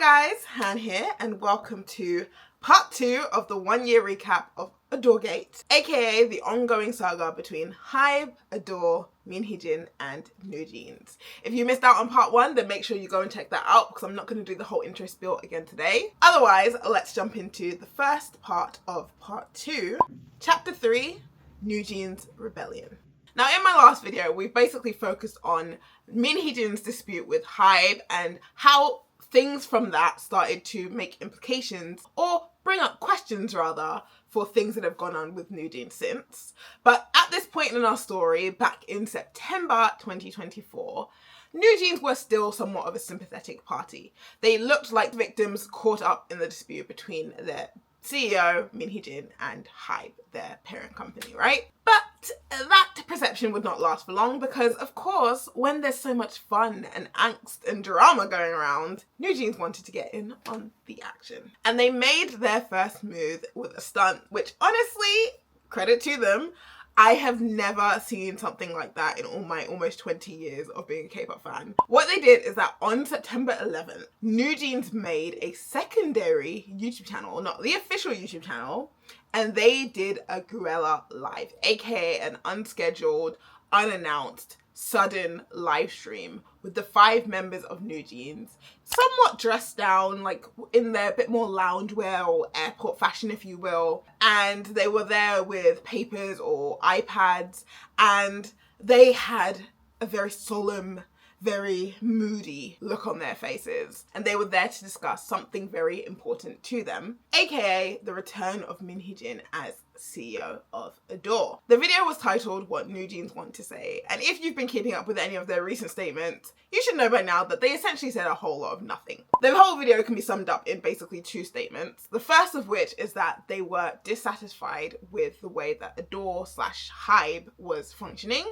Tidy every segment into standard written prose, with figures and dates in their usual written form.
guys, Han here, and welcome to part 2 of the 1-year recap of ADOR Gate, aka the ongoing saga between HYBE, ADOR, Hee-Jin, and NewJeans. If you missed out on part 1, then make sure you go and check that out because I'm not going to do the whole intro spiel again today. Otherwise, let's jump into the first part of part 2, chapter 3, NewJeans Rebellion. Now, in my last video, we basically focused on Hee-Jin's dispute with HYBE and how things from that started to make implications, or bring up questions rather, for things that have gone on with NewJeans since. But at this point in our story, back in September 2024, NewJeans were still somewhat of a sympathetic party. They looked like victims caught up in the dispute between their CEO, Hee-Jin, and HYBE, their parent company, right? But that perception would not last for long because, of course, when there's so much fun and angst and drama going around, NewJeans wanted to get in on the action. And they made their first move with a stunt, which honestly, credit to them, I have never seen something like that in all my almost 20 years of being a K-pop fan. What they did is that on September 11th, NewJeans made a secondary YouTube channel, not the official YouTube channel, and they did a guerrilla live, aka an unscheduled, unannounced, sudden live stream with the 5 members of NewJeans, somewhat dressed down, like in their bit more loungewear or airport fashion, if you will. And they were there with papers or iPads, and they had a very solemn, very moody look on their faces. And they were there to discuss something very important to them, aka the return of Hee-Jin as CEO of ADOR. The video was titled What NewJeans Want to Say, and if you've been keeping up with any of their recent statements, you should know by now that they essentially said a whole lot of nothing. The whole video can be summed up in basically 2 statements. The first of which is that they were dissatisfied with the way that ADOR/HYBE was functioning,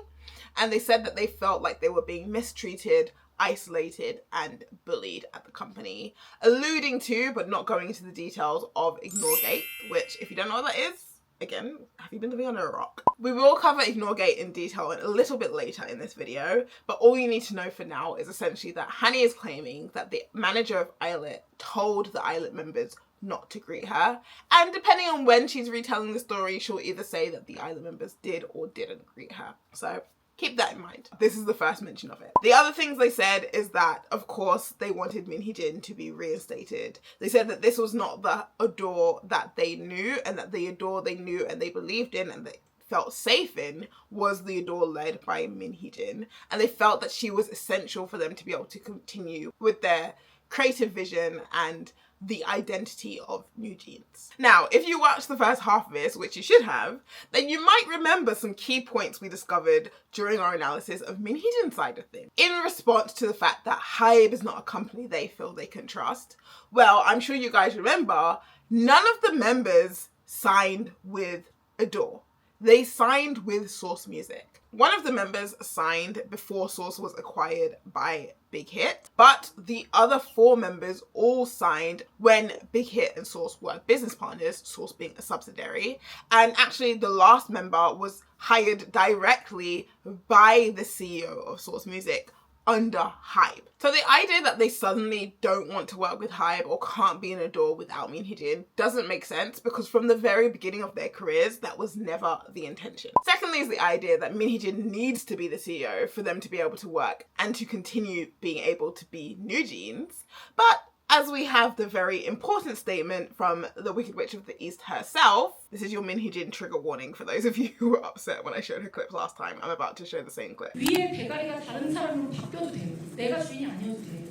and they said that they felt like they were being mistreated, isolated, and bullied at the company, alluding to, but not going into the details of ADOR Gate, which, if you don't know what that is, again, have you been living under a rock? We will cover ADOR Gate in detail a little bit later in this video, but all you need to know for now is essentially that Hanni is claiming that the manager of Islet told the Islet members not to greet her, and depending on when she's retelling the story, she'll either say that the Islet members did or didn't greet her. So keep that in mind. This is the first mention of it. The other things they said is that, of course, they wanted Hee-Jin to be reinstated. They said that this was not the ADOR that they knew, and that the ADOR they knew and they believed in and they felt safe in was the ADOR led by Hee-Jin. And they felt that she was essential for them to be able to continue with their creative vision and the identity of NewJeans. Now, if you watched the first half of this, which you should have, then you might remember some key points we discovered during our analysis of Hee-Jin's side of things. In response to the fact that HYBE is not a company they feel they can trust, well, I'm sure you guys remember, none of the members signed with ADOR. They signed with Source Music. One of the members signed before Source was acquired by Big Hit, but the other 4 members all signed when Big Hit and Source were business partners, Source being a subsidiary. And actually the last member was hired directly by the CEO of Source Music under HYBE. So the idea that they suddenly don't want to work with HYBE or can't be in ADOR without Hee-Jin doesn't make sense, because from the very beginning of their careers, that was never the intention. Secondly is the idea that Hee-Jin needs to be the CEO for them to be able to work and to continue being able to be NewJeans. But as we have the very important statement from the Wicked Witch of the East herself, this is your Hee-Jin trigger warning for those of you who were upset when I showed her clips last time. I'm about to show the same clip. 위에 대가리가 다른 사람으로 바뀌어도 돼요. 내가 주인이 아니어도 돼요.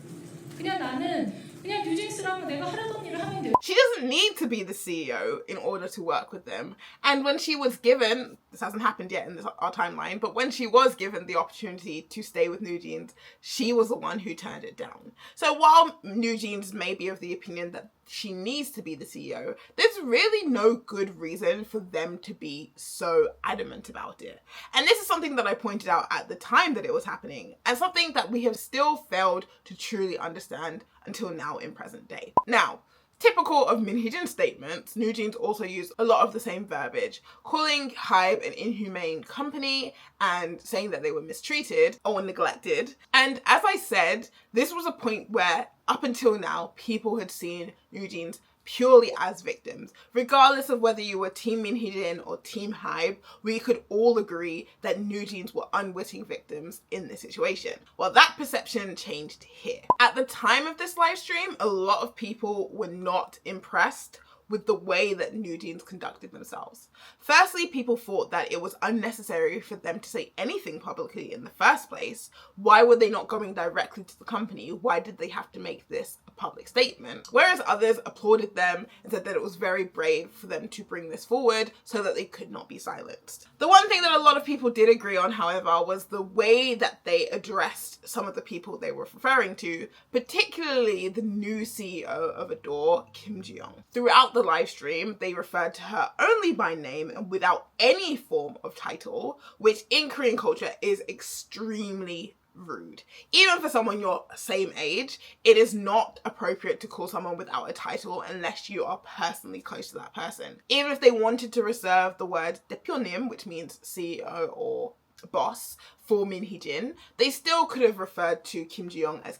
그냥 나는 그냥 뉴진스랑 내가 하려던 일을 하면 돼요. She doesn't need to be the CEO in order to work with them. And when she was given, this hasn't happened yet in our timeline, but when she was given the opportunity to stay with NewJeans, she was the one who turned it down. So while NewJeans may be of the opinion that she needs to be the CEO, there's really no good reason for them to be so adamant about it. And this is something that I pointed out at the time that it was happening, and something that we have still failed to truly understand until now in present day. Now, typical of Hee-Jin's statements, NewJeans also used a lot of the same verbiage, calling HYBE an inhumane company and saying that they were mistreated or neglected. And as I said, this was a point where up until now, people had seen NewJeans purely as victims. Regardless of whether you were Team Min Hee-Jin or Team HYBE, we could all agree that NewJeans were unwitting victims in this situation. Well, that perception changed here. At the time of this live stream, a lot of people were not impressed with the way that NewJeans conducted themselves. Firstly, people thought that it was unnecessary for them to say anything publicly in the first place. Why were they not going directly to the company? Why did they have to make this a public statement? Whereas others applauded them and said that it was very brave for them to bring this forward so that they could not be silenced. The one thing that a lot of people did agree on, however, was the way that they addressed some of the people they were referring to, particularly the new CEO of ADOR, Kim Ji-young. Throughout the live stream, they referred to her only by name and without any form of title, which in Korean culture is extremely rude. Even for someone your same age, it is not appropriate to call someone without a title unless you are personally close to that person. Even if they wanted to reserve the word 대표님, which means CEO or boss, for Min Hee-Jin, they still could have referred to Kim Ji-young as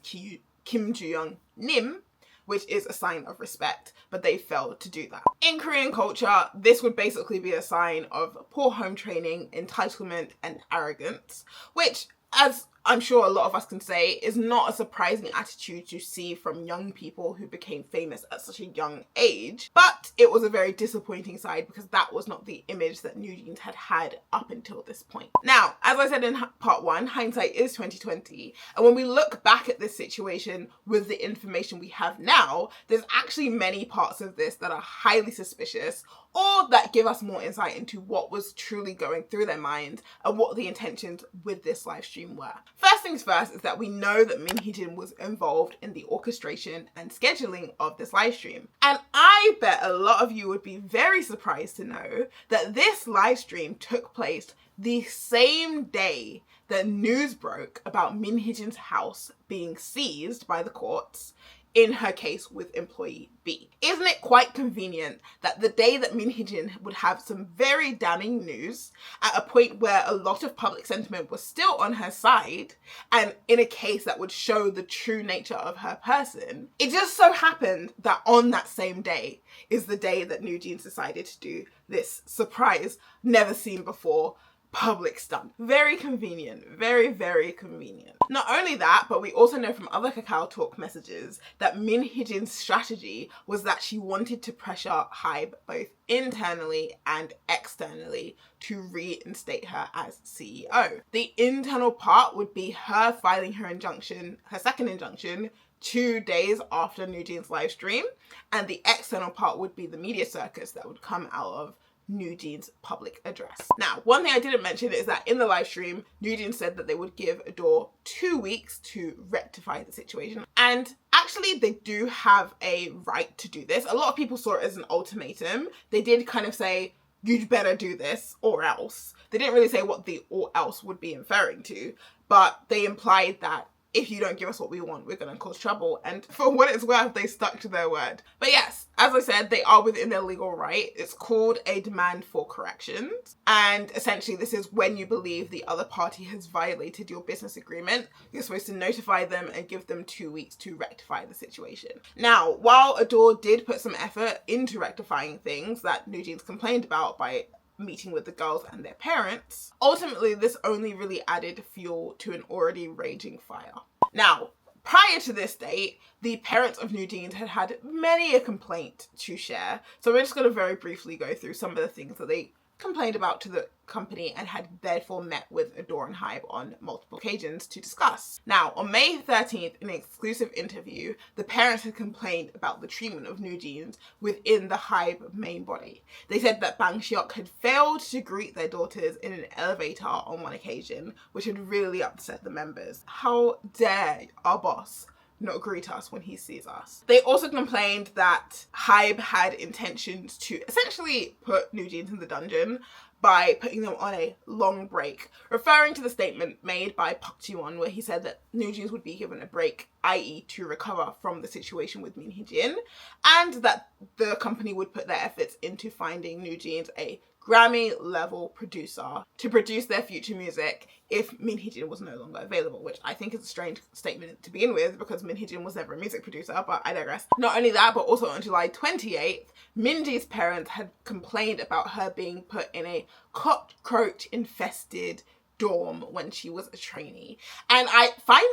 Kim Ji-young Nim, which is a sign of respect, but they failed to do that. In Korean culture, this would basically be a sign of poor home training, entitlement, and arrogance, which, as I'm sure a lot of us can say, is not a surprising attitude to see from young people who became famous at such a young age, but it was a very disappointing side because that was not the image that NewJeans had had up until this point. Now, as I said in part 1, hindsight is 2020, and when we look back at this situation with the information we have now, there's actually many parts of this that are highly suspicious or that give us more insight into what was truly going through their minds and what the intentions with this live stream were. First things first is that we know that Min Hee-Jin was involved in the orchestration and scheduling of this live stream. And I bet a lot of you would be very surprised to know that this live stream took place the same day that news broke about Min Hee-Jin's house being seized by the courts in her case with employee B. Isn't it quite convenient that the day that Min Hee-Jin would have some very damning news at a point where a lot of public sentiment was still on her side and in a case that would show the true nature of her person, it just so happened that on that same day is the day that NewJeans decided to do this surprise, never seen before public stunt. Very convenient, very, very convenient. Not only that, but we also know from other Kakao Talk messages that Min Hee-Jin's strategy was that she wanted to pressure HYBE both internally and externally to reinstate her as CEO. The internal part would be her filing her injunction, her second injunction, 2 days after NewJeans' live stream, and the external part would be the media circus that would come out of NewJeans' public address. Now, one thing I didn't mention is that in the live stream, NewJeans said that they would give ADOR 2 weeks to rectify the situation. And actually, they do have a right to do this. A lot of people saw it as an ultimatum. They did kind of say, you'd better do this or else. They didn't really say what the or else would be inferring to, but they implied that if you don't give us what we want, we're going to cause trouble. And for what it's worth, they stuck to their word. But yes, as I said, they are within their legal right. It's called a demand for corrections. And essentially, this is when you believe the other party has violated your business agreement. You're supposed to notify them and give them 2 weeks to rectify the situation. Now, while ADOR did put some effort into rectifying things that NewJeans complained about by meeting with the girls and their parents, ultimately this only really added fuel to an already raging fire. Now, prior to this date, the parents of NewJeans had had many a complaint to share, so we're just going to very briefly go through some of the things that they complained about to the company and had therefore met with ADOR and HYBE on multiple occasions to discuss. Now, on May 13th, in an exclusive interview, the parents had complained about the treatment of NewJeans within the HYBE main body. They said that Bang Seok had failed to greet their daughters in an elevator on one occasion, which had really upset the members. How dare our boss not greet us when he sees us. They also complained that HYBE had intentions to essentially put NewJeans in the dungeon by putting them on a long break, referring to the statement made by Pt.2 where he said that NewJeans would be given a break, i.e. to recover from the situation with Hee-Jin, and that the company would put their efforts into finding NewJeans a Grammy-level producer to produce their future music if Hee-Jin was no longer available, which I think is a strange statement to begin with because Hee-Jin was never a music producer, but I digress. Not only that, but also on July 28th, Minji's parents had complained about her being put in a cockroach-infested dorm when she was a trainee. And I find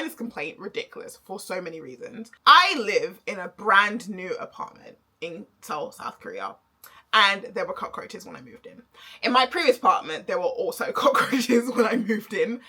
this complaint ridiculous for so many reasons. I live in a brand new apartment in Seoul, South Korea, and there were cockroaches when I moved in. In my previous apartment, there were also cockroaches when I moved in.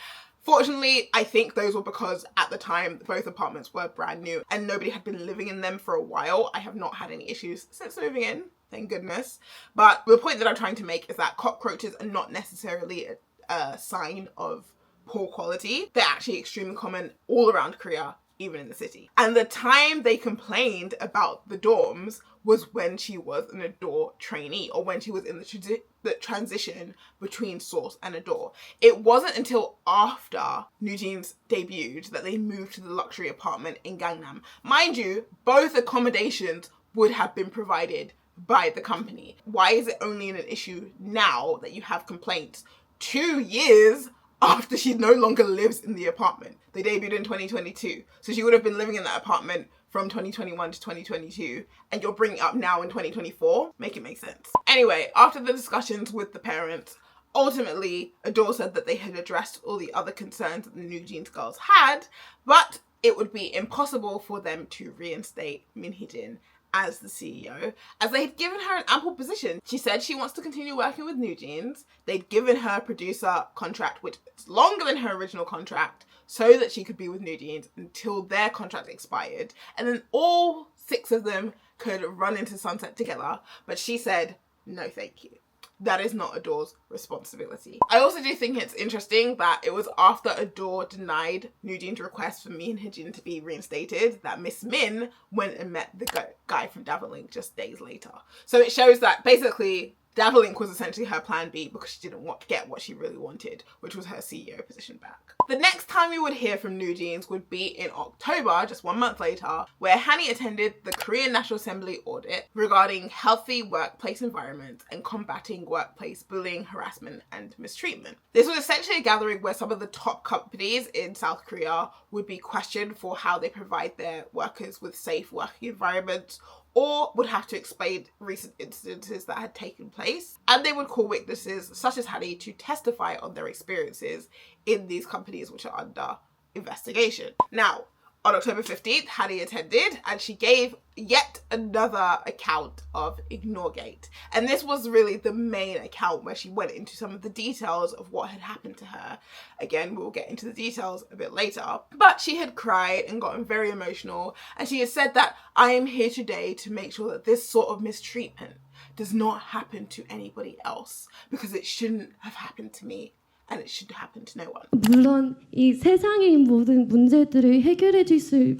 Fortunately, I think those were because at the time, both apartments were brand new and nobody had been living in them for a while. I have not had any issues since moving in, thank goodness. But the point that I'm trying to make is that cockroaches are not necessarily a sign of poor quality. They're actually extremely common all around Korea, even in the city. And the time they complained about the dorms was when she was an ADOR trainee, or when she was in the transition between Source and ADOR. It wasn't until after NewJeans debuted that they moved to the luxury apartment in Gangnam. Mind you, both accommodations would have been provided by the company. Why is it only an issue now that you have complaints 2 years after she no longer lives in the apartment? They debuted in 2022. So she would have been living in that apartment from 2021 to 2022, and you're bringing it up now in 2024? Make it make sense. Anyway, after the discussions with the parents, ultimately, ADOR said that they had addressed all the other concerns that the NewJeans girls had, but it would be impossible for them to reinstate Hee-Jin as the CEO, as they had given her an ample position. She said she wants to continue working with NewJeans. They'd given her a producer contract, which is longer than her original contract, so that she could be with NewJeans until their contract expired. And then all 6 of them could run into sunset together. But she said, no, thank you. That is not ADOR's responsibility. I also do think it's interesting that it was after ADOR denied NewJeans' request for me and Hee-Jin to be reinstated that Miss Min went and met the guy from Davalink just days later. So it shows that basically Davalink was essentially her plan B because she didn't get what she really wanted, which was her CEO position back. The next time we would hear from NewJeans would be in October, just 1 month later, where Hanni attended the Korean National Assembly audit regarding healthy workplace environments and combating workplace bullying, harassment, and mistreatment. This was essentially a gathering where some of the top companies in South Korea would be questioned for how they provide their workers with safe working environments, or would have to explain recent incidences that had taken place. And they would call witnesses such as Hanni to testify on their experiences in these companies which are under investigation. Now, on October 15th, Hanni attended and she gave yet another account of ADOR Gate. And this was really the main account where she went into some of the details of what had happened to her. Again, we'll get into the details a bit later. But she had cried and gotten very emotional, and she had said that I am here today to make sure that this sort of mistreatment does not happen to anybody else, because it shouldn't have happened to me. And it should happen to no one. 물론 이 세상의 모든 문제들을 해결해 줄 수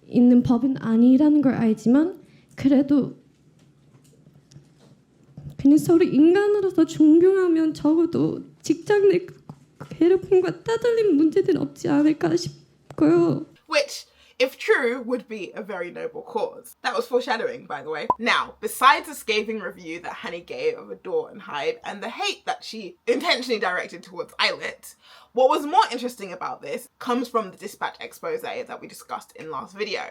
있는 법은 아니라는 걸 알지만 그래도 그냥 서로 인간으로서 존경하면 적어도 직장 내 괴롭힘과 따돌림 문제는 없지 않을까 싶고요. Which, if true, would be a very noble cause. That was foreshadowing, by the way. Now, besides the scathing review that Hanni gave of ADOR and HYBE and the hate that she intentionally directed towards Islet, what was more interesting about this comes from the dispatch expose that we discussed in last video.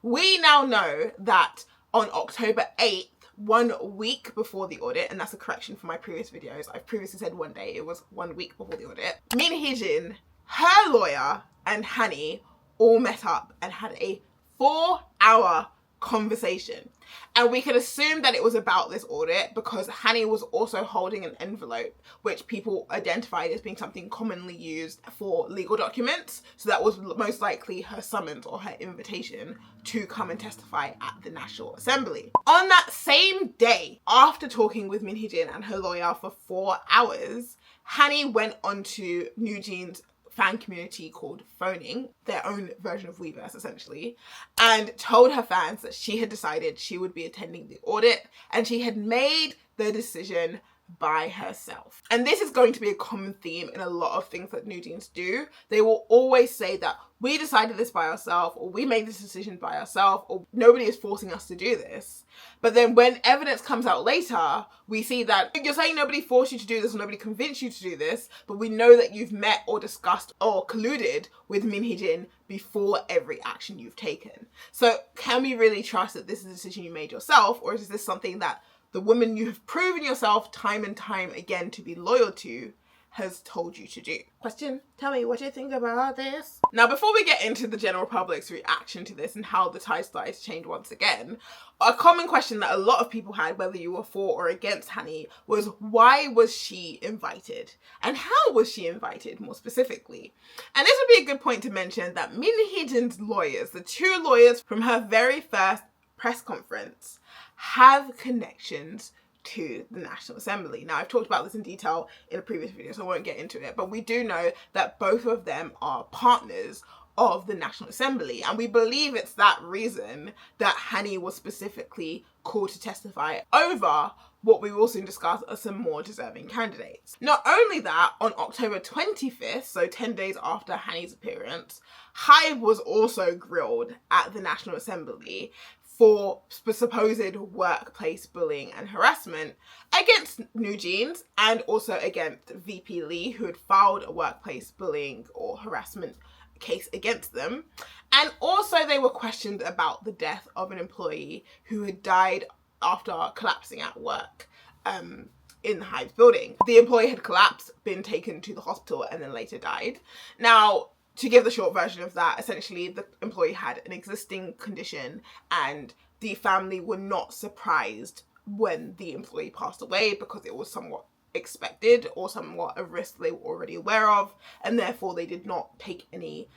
We now know that on October 8th, 1 week before the audit, and that's a correction for my previous videos. I've previously said 1 day, it was 1 week before the audit. Me and Hee-Jin, her lawyer, and Hanni all met up and had a 4-hour conversation. And we could assume that it was about this audit because Hanni was also holding an envelope which people identified as being something commonly used for legal documents. So that was most likely her summons or her invitation to come and testify at the National Assembly. On that same day, after talking with Hee-Jin and her lawyer for 4 hours, Hanni went onto NewJeans' fan community called Phoning, their own version of Weverse essentially, and told her fans that she had decided she would be attending the audit and she had made the decision by herself. And this is going to be a common theme in a lot of things that NewJeans do. They will always say that we decided this by ourselves, or we made this decision by ourselves, or nobody is forcing us to do this. But then when evidence comes out later, we see that you're saying nobody forced you to do this or nobody convinced you to do this, but we know that you've met or discussed or colluded with Min Hee-Jin before every action you've taken. So can we really trust that this is a decision you made yourself, or is this something that the woman you have proven yourself time and time again to be loyal to has told you to do? Question, tell me what you think about this. Now, before we get into the general public's reaction to this and how the tide started to change once again, a common question that a lot of people had, whether you were for or against Hanni, was why was she invited? And how was she invited, more specifically? And this would be a good point to mention that Min Hee-Jin's lawyers, the two lawyers from her very first press conference, have connections to the National Assembly. Now, I've talked about this in detail in a previous video, so I won't get into it, but we do know that both of them are partners of the National Assembly, and we believe it's that reason that Hanni was specifically called to testify over what we will soon discuss are some more deserving candidates. Not only that, on October 25th, so 10 days after Hanni's appearance, HYBE was also grilled at the National Assembly for supposed workplace bullying and harassment against NewJeans and also against VP Lee, who had filed a workplace bullying or harassment case against them. And also they were questioned about the death of an employee who had died after collapsing at work in the HYBE building. The employee had collapsed, been taken to the hospital, and then later died. Now, to give the short version of that, essentially the employee had an existing condition and the family were not surprised when the employee passed away because it was somewhat expected or somewhat a risk they were already aware of, and therefore they did not take any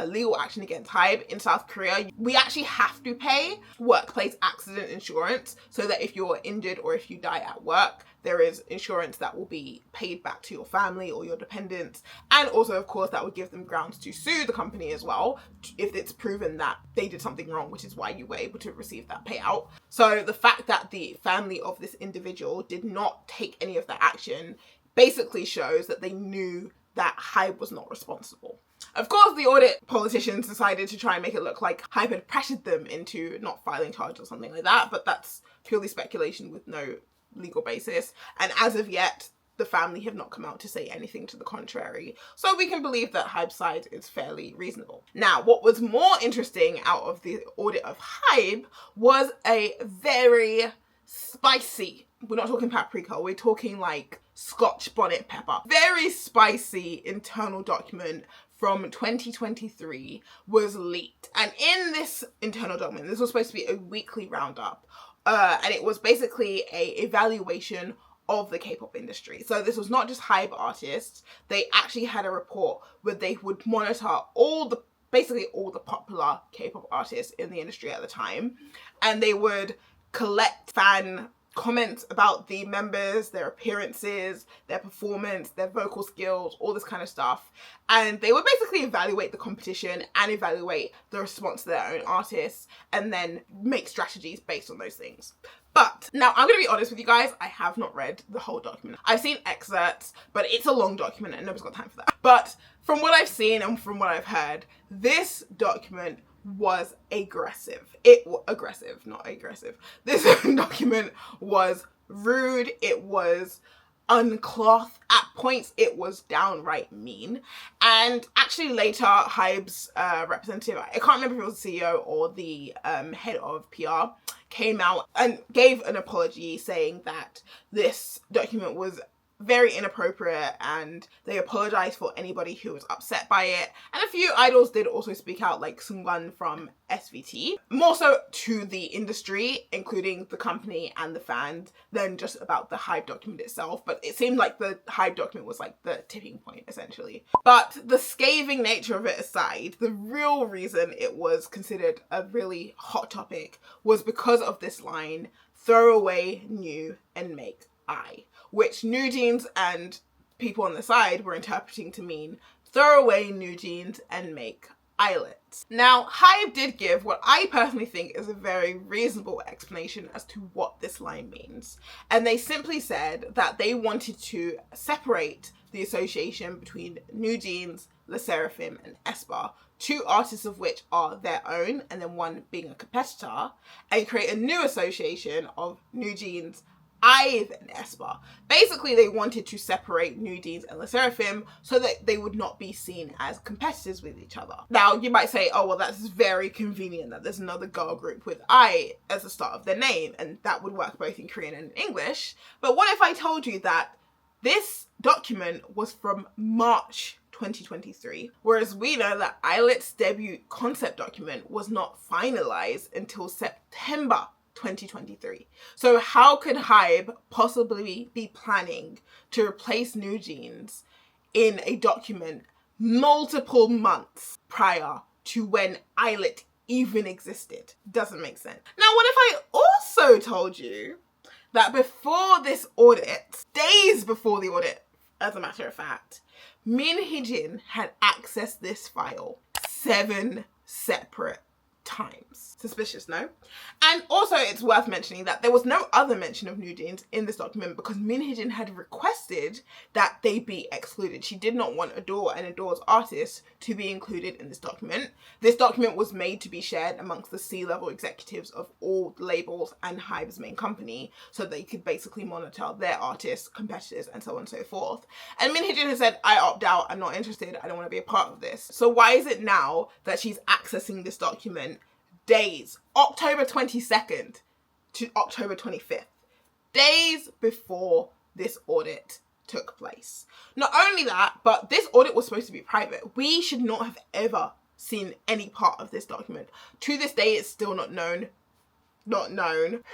legal action against HYBE. In South Korea, we actually have to pay workplace accident insurance so that if you're injured or if you die at work, there is insurance that will be paid back to your family or your dependents. And also, of course, that would give them grounds to sue the company as well if it's proven that they did something wrong, which is why you were able to receive that payout. So the fact that the family of this individual did not take any of that action basically shows that they knew that HYBE was not responsible. Of course, the audit politicians decided to try and make it look like HYBE had pressured them into not filing charges or something like that, but that's purely speculation with no legal basis. And as of yet, the family have not come out to say anything to the contrary. So we can believe that HYBE's side is fairly reasonable. Now, what was more interesting out of the audit of HYBE was a very spicy, we're not talking paprika, we're talking like Scotch bonnet pepper, very spicy internal document from 2023 was leaked. And in this internal document, this was supposed to be a weekly roundup, and it was basically a evaluation of the K-pop industry. So this was not just HYBE artists. They actually had a report where they would monitor basically all the popular K-pop artists in the industry at the time, and they would collect fan comments about the members, their appearances, their performance, their vocal skills, all this kind of stuff. And they would basically evaluate the competition and evaluate the response to their own artists and then make strategies based on those things. But now I'm going to be honest with you guys, I have not read the whole document. I've seen excerpts, but it's a long document and nobody's got time for that. But from what I've seen and from what I've heard, this document was aggressive. Not aggressive. This document was rude. It was uncloth. At points, it was downright mean. And actually later, HYBE's representative, I can't remember if it was the CEO or the head of PR, came out and gave an apology saying that this document was very inappropriate and they apologized for anybody who was upset by it. And a few idols did also speak out, like Sungwon from SVT, more so to the industry, including the company and the fans, than just about the HYBE document itself. But it seemed like the HYBE document was like the tipping point, essentially. But the scathing nature of it aside, the real reason it was considered a really hot topic was because of this line, "throw away new and make I," which NewJeans and people on the side were interpreting to mean throw away NewJeans and make eyelets. Now, HYBE did give what I personally think is a very reasonable explanation as to what this line means. And they simply said that they wanted to separate the association between NewJeans, LE SSERAFIM and aespa, two artists of which are their own and then one being a competitor, and create a new association of NewJeans, IVE and aespa. Basically, they wanted to separate NewJeans and LE SSERAFIM so that they would not be seen as competitors with each other. Now, you might say, oh, well, that's very convenient that there's another girl group with I as the start of their name, and that would work both in Korean and in English. But what if I told you that this document was from March 2023, whereas we know that Eyelet's debut concept document was not finalized until September 2023. So how could HYBE possibly be planning to replace NewJeans in a document multiple months prior to when Eyelet even existed? Doesn't make sense. Now, what if I also told you that before this audit, days before the audit, as a matter of fact, Hee-Jin had accessed this file 7 separate times. Suspicious, no? And also it's worth mentioning that there was no other mention of NewJeans in this document because Hee-Jin had requested that they be excluded. She did not want ADOR and ADOR's artists to be included in this document. This document was made to be shared amongst the C-level executives of all the labels and HYBE's main company so they could basically monitor their artists, competitors, and so on and so forth. And Hee-Jin has said, I opt out, I'm not interested, I don't want to be a part of this. So why is it now that she's accessing this document days, October 22nd to October 25th, days before this audit took place? Not only that, but this audit was supposed to be private. We should not have ever seen any part of this document. To this day, it's still not known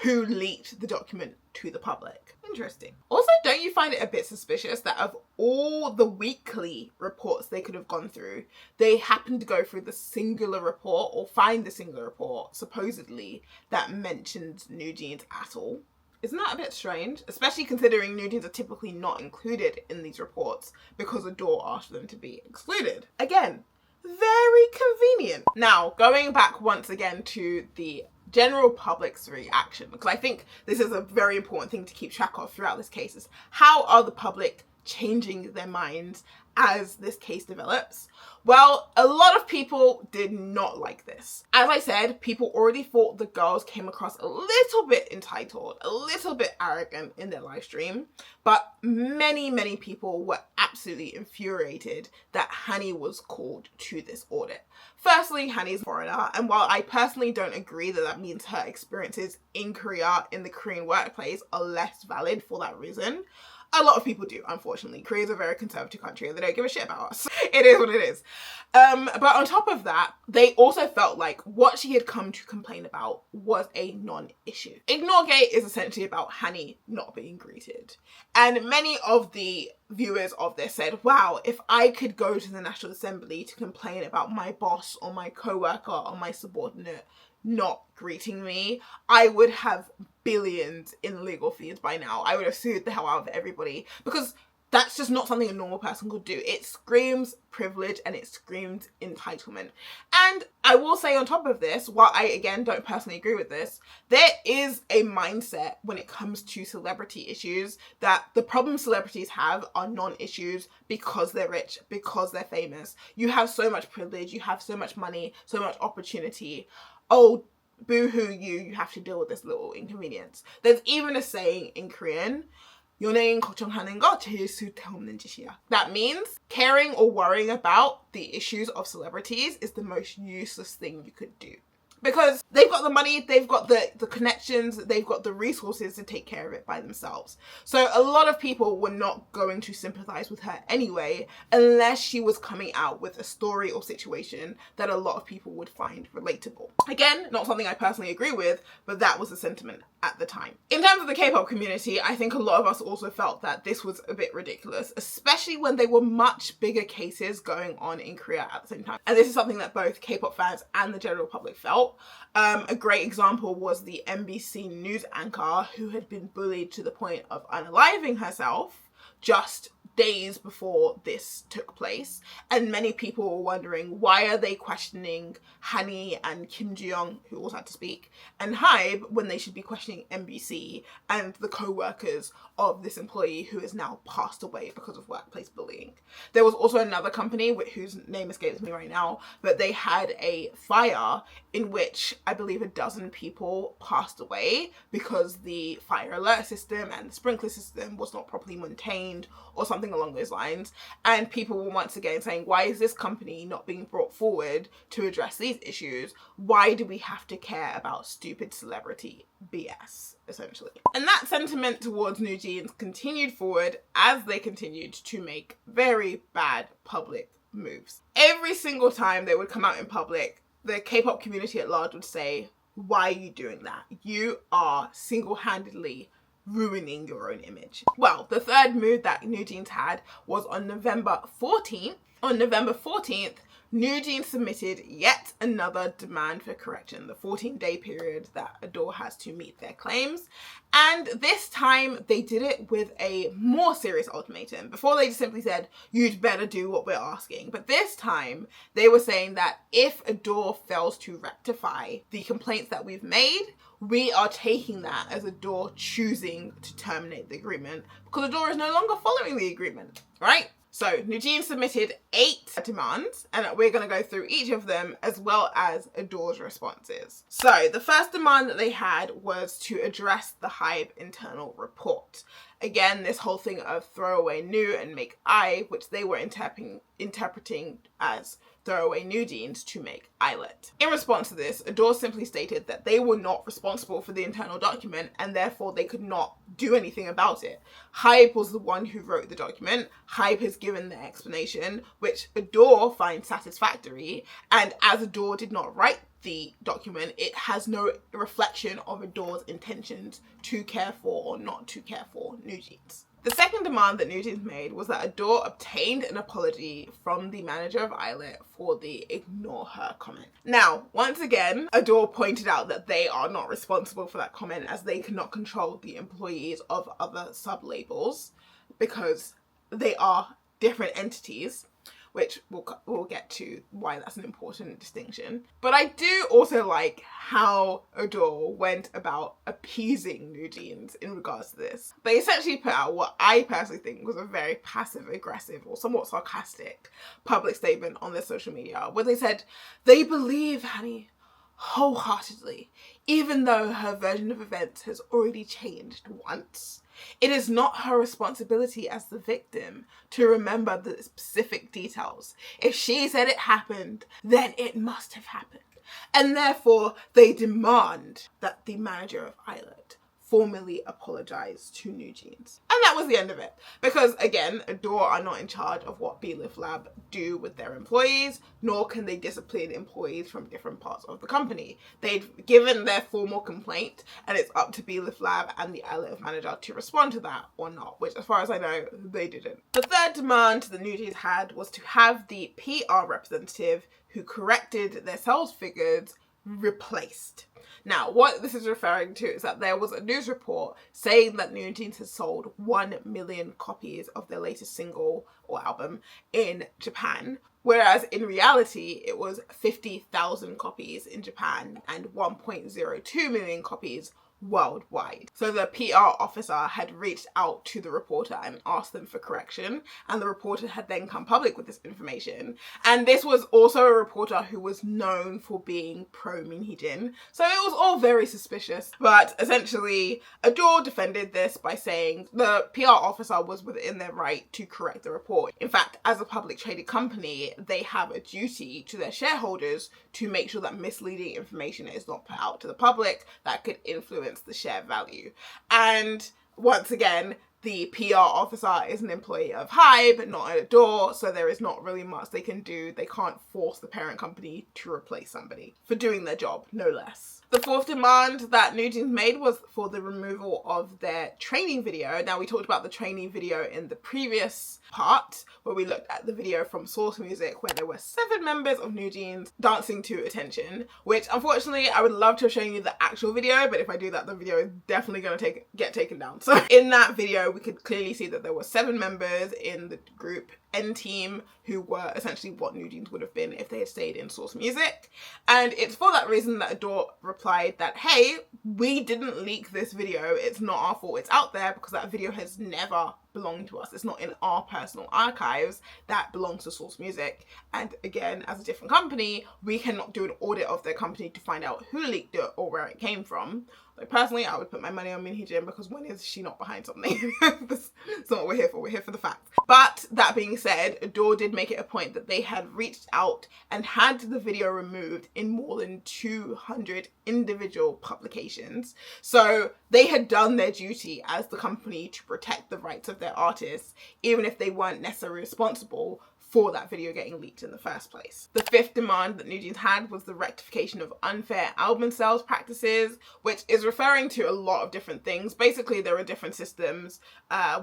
who leaked the document to the public. Interesting. Also, don't you find it a bit suspicious that of all the weekly reports they could have gone through, they happened to go through the singular report or find the singular report, supposedly, that mentions NewJeans at all? Isn't that a bit strange? Especially considering NewJeans are typically not included in these reports because ADOR asked them to be excluded. Again, very convenient. Now, going back once again to the general public's reaction, because I think this is a very important thing to keep track of throughout this case, is how are the public changing their minds as this case develops? Well, a lot of people did not like this. As I said, people already thought the girls came across a little bit entitled, a little bit arrogant in their live stream, but many people were absolutely infuriated that Hanni was called to this audit. Firstly, Hanni's a foreigner, and while I personally don't agree that that means her experiences in Korea, in the Korean workplace, are less valid for that reason, a lot of people do, unfortunately. Korea is a very conservative country and they don't give a shit about us. It is what it is. But on top of that, they also felt like what she had come to complain about was a non-issue. ADOR Gate is essentially about Hanni not being greeted. And many of the viewers of this said, wow, if I could go to the National Assembly to complain about my boss or my co-worker or my subordinate not greeting me, I would have billions in legal fees by now. I would have sued the hell out of everybody because that's just not something a normal person could do. It screams privilege and it screams entitlement. And I will say on top of this, while I again don't personally agree with this, there is a mindset when it comes to celebrity issues that the problems celebrities have are non-issues because they're rich, because they're famous. You have so much privilege, you have so much money, so much opportunity. Oh, boo-hoo you have to deal with this little inconvenience. There's even a saying in Korean, 연예인 걱정하는 거 제일 쓸데없는 짓이야. That means caring or worrying about the issues of celebrities is the most useless thing you could do. Because they've got the money, they've got the connections, they've got the resources to take care of it by themselves. So a lot of people were not going to sympathize with her anyway, unless she was coming out with a story or situation that a lot of people would find relatable. Again, not something I personally agree with, but that was the sentiment at the time. In terms of the K-pop community, I think a lot of us also felt that this was a bit ridiculous, especially when there were much bigger cases going on in Korea at the same time. And this is something that both K-pop fans and the general public felt. A great example was the MBC news anchor who had been bullied to the point of unaliving herself just days before this took place, and many people were wondering, why are they questioning Hanni and Kim Ji-young, who also had to speak, and HYBE when they should be questioning NBC and the co-workers of this employee who has now passed away because of workplace bullying. There was also another company whose name escapes me right now, but they had a fire in which I believe a dozen people passed away because the fire alert system and the sprinkler system was not properly maintained or something along those lines. And people were once again saying, why is this company not being brought forward to address these issues? Why do we have to care about stupid celebrity BS, essentially? And that sentiment towards NewJeans continued forward as they continued to make very bad public moves. Every single time they would come out in public, the K-pop community at large would say, why are you doing that? You are single-handedly ruining your own image. Well, the third move that NewJeans had was on November 14th. On November 14th, NewJeans submitted yet another demand for correction, the 14-day period that ADOR has to meet their claims. And this time they did it with a more serious ultimatum. Before they just simply said, you'd better do what we're asking. But this time they were saying that if ADOR fails to rectify the complaints that we've made, we are taking that as ADOR choosing to terminate the agreement because ADOR is no longer following the agreement, right? So NewJeans submitted 8 demands, and we're going to go through each of them as well as ADOR's responses. So the first demand that they had was to address the HYBE internal report. Again, this whole thing of throw away new and make I, which they were interpreting as throw away NewJeans to make eyelet. In response to this, ADOR simply stated that they were not responsible for the internal document and therefore they could not do anything about it. HYBE was the one who wrote the document. HYBE has given their explanation, which ADOR finds satisfactory, and as ADOR did not write the document, it has no reflection of ADOR's intentions to care for or not to care for NewJeans. The second demand that NewJeans made was that ADOR obtained an apology from the manager of eyelet for the ignore her comment. Now, once again, ADOR pointed out that they are not responsible for that comment as they cannot control the employees of other sub-labels because they are different entities, which we'll get to why that's an important distinction. But I do also like how ADOR went about appeasing NewJeans in regards to this. They essentially put out what I personally think was a very passive-aggressive or somewhat sarcastic public statement on their social media, where they said they believe Hanni wholeheartedly, even though her version of events has already changed once. It is not her responsibility as the victim to remember the specific details. If she said it happened, then it must have happened. And therefore, they demand that the manager of eyelet formally apologize to NewJeans. And that was the end of it. Because again, ADOR are not in charge of what Belief Lab do with their employees, nor can they discipline employees from different parts of the company. They've given their formal complaint and it's up to Belief Lab and the eyelet manager to respond to that or not, which as far as I know, they didn't. The third demand that NewJeans had was to have the PR representative who corrected their sales figures replaced. Now, what this is referring to is that there was a news report saying that NewJeans has sold 1 million copies of their latest single or album in Japan, whereas in reality, it was 50,000 copies in Japan and 1.02 million copies worldwide. So the PR officer had reached out to the reporter and asked them for correction, and the reporter had then come public with this information. And this was also a reporter who was known for being pro Hee-Jin, so it was all very suspicious. But essentially, ADOR defended this by saying the PR officer was within their right to correct the report. In fact, as a public traded company, they have a duty to their shareholders to make sure that misleading information is not put out to the public that could influence the share value. And once again, the PR officer is an employee of HYBE, not at ADOR, so there is not really much they can do. They can't force the parent company to replace somebody for doing their job, no less. The fourth demand that NewJeans made was for the removal of their training video. Now, we talked about the training video in the previous part where we looked at the video from Source Music where there were 7 members of NewJeans dancing to Attention, which unfortunately I would love to have shown you the actual video, but if I do that, the video is definitely going to get taken down. So in that video, we could clearly see that there were 7 members in the group N Team who were essentially what NewJeans would have been if they had stayed in Source Music. And it's for that reason that ADOR replied that, hey, we didn't leak this video. It's not our fault. It's out there because that video has never belonged to us. It's not in our personal archives. That belongs to Source Music. And again, as a different company, we cannot do an audit of their company to find out who leaked it or where it came from. Like, personally, I would put my money on Hee-Jin because when is she not behind something? That's not what we're here for. We're here for the facts. But that being said, ADOR did make it a point that they had reached out and had the video removed in more than 200 individual publications. So they had done their duty as the company to protect the rights of their artists, even if they weren't necessarily responsible for that video getting leaked in the first place. The fifth demand that NewJeans had was the rectification of unfair album sales practices, which is referring to a lot of different things. Basically, there are different systems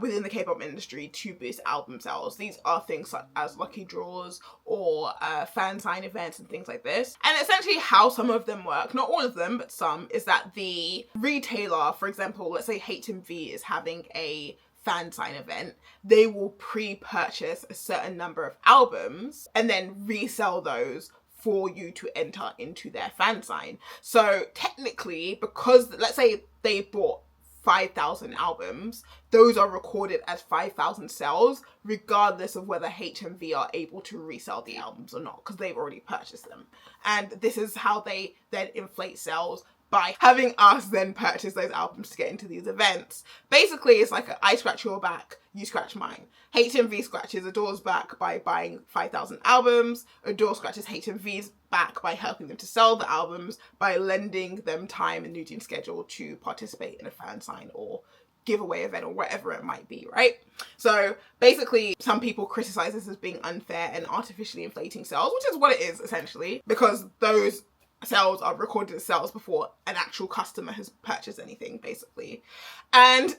within the K-pop industry to boost album sales. These are things such as lucky draws or fan sign events and things like this. And essentially how some of them work, not all of them, but some, is that the retailer, for example, let's say HMV is having a fan sign event, they will pre-purchase a certain number of albums and then resell those for you to enter into their fan sign. So technically, because let's say they bought 5,000 albums, those are recorded as 5,000 sales, regardless of whether HMV are able to resell the albums or not, because they've already purchased them. And this is how they then inflate sales, by having us then purchase those albums to get into these events. Basically, it's like I scratch your back, you scratch mine. HMV scratches ADOR's back by buying 5,000 albums. ADOR scratches HMV's back by helping them to sell the albums, by lending them time in NewJeans' schedule to participate in a fan sign or giveaway event or whatever it might be, right? So basically, some people criticize this as being unfair and artificially inflating sales, which is what it is essentially, because those sales are recorded as sales before an actual customer has purchased anything, basically. And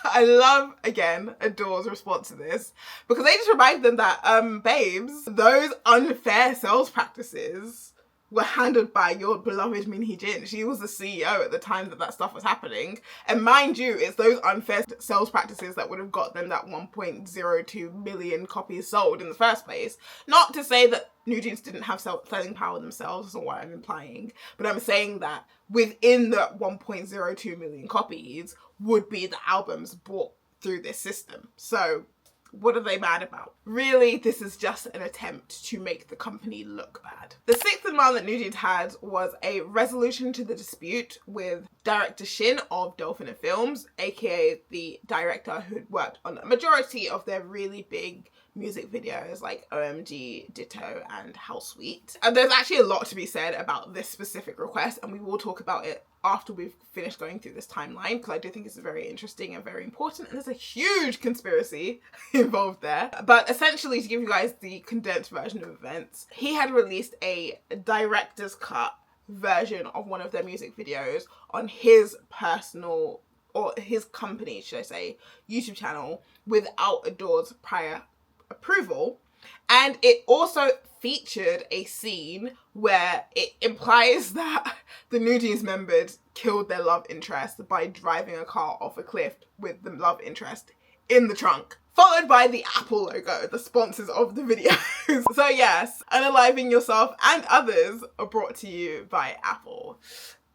I love, again, ADOR's response to this, because they just remind them that, babes, those unfair sales practices were handled by your beloved Hee-Jin. She was the CEO at the time that that stuff was happening. And mind you, it's those unfair sales practices that would have got them that 1.02 million copies sold in the first place. Not to say that NewJeans didn't have selling power themselves, is not what I'm implying, but I'm saying that within the 1.02 million copies would be the albums bought through this system. So what are they mad about? Really, this is just an attempt to make the company look bad. The sixth demand that NewJeans had was a resolution to the dispute with director Shin of Dolphiners Films, aka the director who had worked on a majority of their really big music videos like OMG, Ditto, and How Sweet. And there's actually a lot to be said about this specific request, and we will talk about it after we've finished going through this timeline, because I do think it's very interesting and very important, and there's a huge conspiracy involved there. But essentially, to give you guys the condensed version of events, he had released a director's cut version of one of their music videos on his personal, or his company, should I say, YouTube channel without ADOR's prior approval. And it also featured a scene where it implies that the NewJeans members killed their love interest by driving a car off a cliff with the love interest in the trunk, followed by the Apple logo, the sponsors of the videos. So yes, Unaliving Yourself and Others are brought to you by Apple.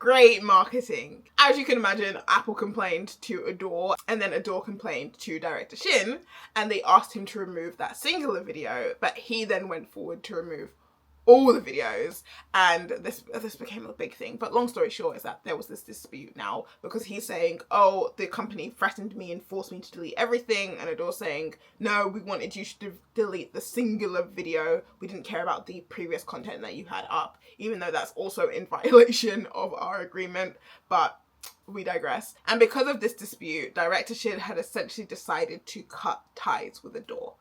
Great marketing. As you can imagine, Apple complained to ADOR, and then ADOR complained to director Shin, and they asked him to remove that singular video, but he then went forward to remove all the videos, and this became a big thing. But long story short is that there was this dispute now, because he's saying, oh, the company threatened me and forced me to delete everything, and ADOR saying, no, we wanted you to delete the singular video. We didn't care about the previous content that you had up, even though that's also in violation of our agreement, but we digress. And because of this dispute, director Shin had essentially decided to cut ties with ADOR.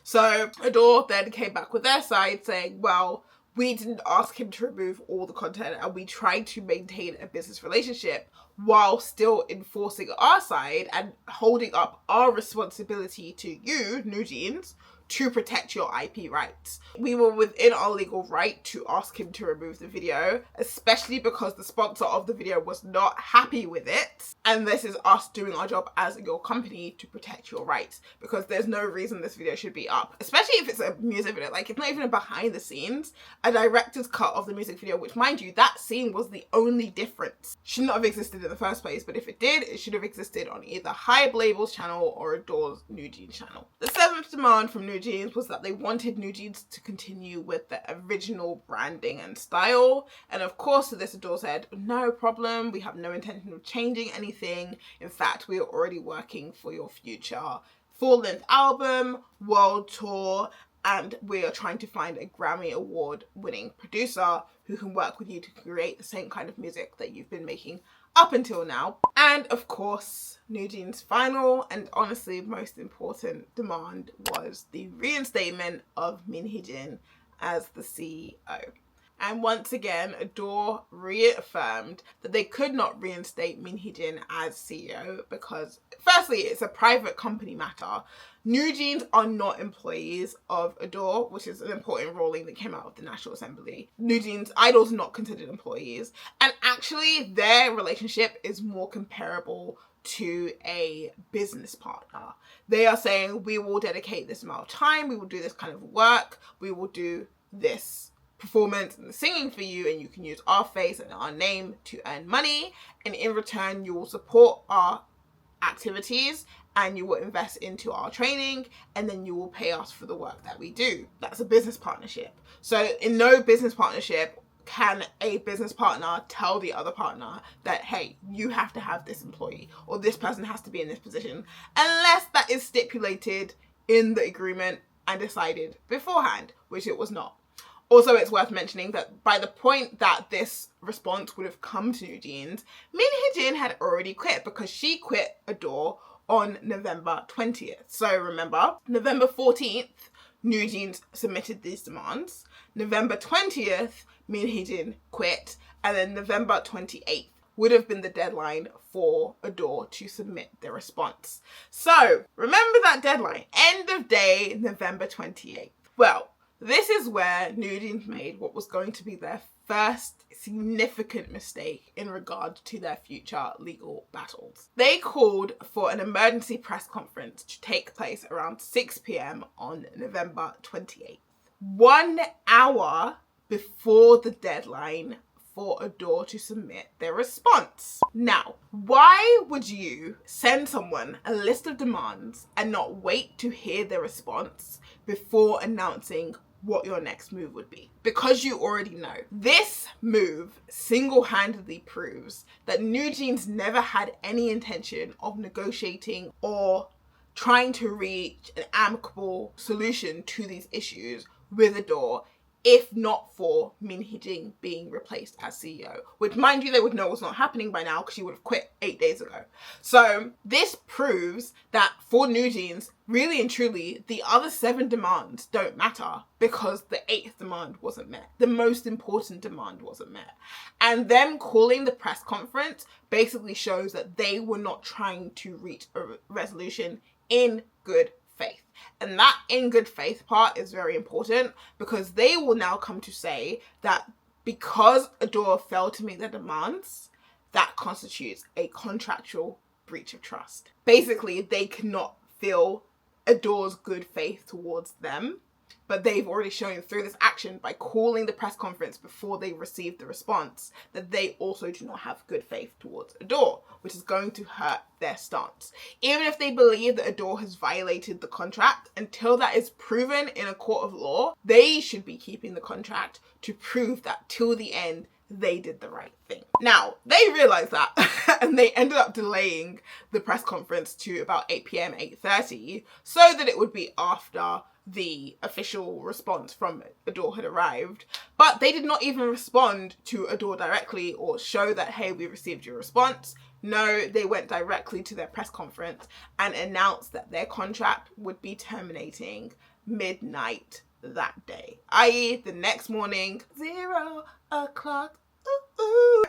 So ADOR then came back with their side saying, well, We didn't ask him to remove all the content, and we tried to maintain a business relationship while still enforcing our side and holding up our responsibility to you, NewJeans, to protect your IP rights. We were within our legal right to ask him to remove the video, especially because the sponsor of the video was not happy with it. And this is us doing our job as your company to protect your rights, because there's no reason this video should be up, especially if it's a music video. Like, it's not even a behind the scenes, a director's cut of the music video, which, mind you, that scene was the only difference. Should not have existed in the first place, but if it did, it should have existed on either HYBE Label's channel or ADOR's NewJeans channel. The seventh demand from NewJeans was that they wanted NewJeans to continue with the original branding and style. And of course, to this, ADOR said, no problem, we have no intention of changing anything. In fact, we are already working for your future full-length album, world tour, and we are trying to find a Grammy Award winning producer who can work with you to create the same kind of music that you've been making up until now. And of course, NewJeans' final and honestly most important demand was the reinstatement of Hee-Jin as the CEO. And once again, ADOR reaffirmed that they could not reinstate Hee-Jin as CEO because, firstly, it's a private company matter. NewJeans are not employees of ADOR, which is an important ruling that came out of the National Assembly. NewJeans idols not considered employees. And actually, their relationship is more comparable to a business partner. They are saying, we will dedicate this amount of time, we will do this kind of work, we will do this performance and the singing for you, and you can use our face and our name to earn money, and in return you will support our activities and you will invest into our training, and then you will pay us for the work that we do. That's a business partnership. So in no business partnership can a business partner tell the other partner that, hey, you have to have this employee or this person has to be in this position, unless that is stipulated in the agreement and decided beforehand, which it was not. Also, it's worth mentioning that by the point that this response would have come to NewJeans, Hee-Jin had already quit, because she quit ADOR on November 20th. So remember, November 14th, NewJeans submitted these demands. November 20th, Hee-Jin quit, and then November 28th would have been the deadline for ADOR to submit their response. So remember that deadline, end of day, November 28th. Well, this is where NewJeans made what was going to be their first significant mistake in regard to their future legal battles. They called for an emergency press conference to take place around 6 p.m. on November 28th. 1 hour before the deadline for ADOR to submit their response. Now, why would you send someone a list of demands and not wait to hear their response before announcing what your next move would be? Because you already know. This move single-handedly proves that NewJeans never had any intention of negotiating or trying to reach an amicable solution to these issues with ADOR, if not for Hee-Jin being replaced as CEO, which, mind you, they would know was not happening by now because she would have quit 8 days ago. So this proves that for NewJeans, really and truly, the other 7 demands don't matter, because the 8th demand wasn't met. The most important demand wasn't met. And them calling the press conference basically shows that they were not trying to reach a resolution in good faith. And that in good faith part is very important, because they will now come to say that because ADOR failed to meet their demands, that constitutes a contractual breach of trust. Basically, they cannot feel ADOR's good faith towards them, but they've already shown through this action by calling the press conference before they received the response that they also do not have good faith towards ADOR, which is going to hurt their stance. Even if they believe that ADOR has violated the contract, until that is proven in a court of law, they should be keeping the contract to prove that till the end they did the right thing. Now, they realized that and they ended up delaying the press conference to about 8 p.m, 8:30, so that it would be after the official response from ADOR had arrived. But they did not even respond to ADOR directly or show that, hey, we received your response. No, they went directly to their press conference and announced that their contract would be terminating midnight that day, i.e. the next morning, 0 o'clock,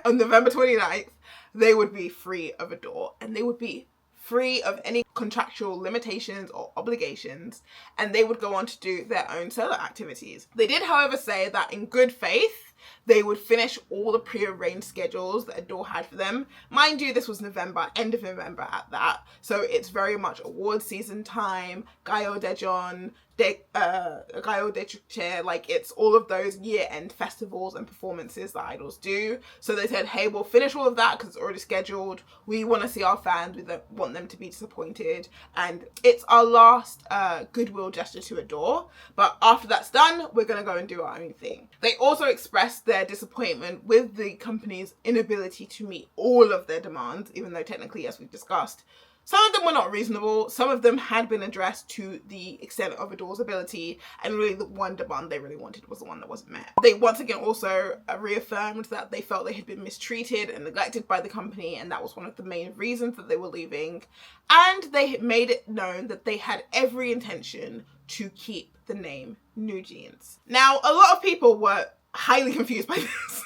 on November 29th, they would be free of ADOR, and they would be free of any contractual limitations or obligations, and they would go on to do their own solo activities. They did, however, say that in good faith, they would finish all the pre-arranged schedules that ADOR had for them. Mind you, this was November, end of November at that, so it's very much award season time, Gayo Daejeon, Gayo Daejeon, like it's all of those year-end festivals and performances that idols do. So they said, hey, we'll finish all of that because it's already scheduled. We want to see our fans. We don't want them to be disappointed. And it's our last goodwill gesture to ADOR. But after that's done, we're going to go and do our own thing. They also expressed their disappointment with the company's inability to meet all of their demands, even though technically, as we've discussed, some of them were not reasonable. Some of them had been addressed to the extent of ADOR's ability, and really the one demand they really wanted was the one that wasn't met. They once again also reaffirmed that they felt they had been mistreated and neglected by the company, and that was one of the main reasons that they were leaving. And they made it known that they had every intention to keep the name NewJeans. Now, a lot of people were highly confused by this.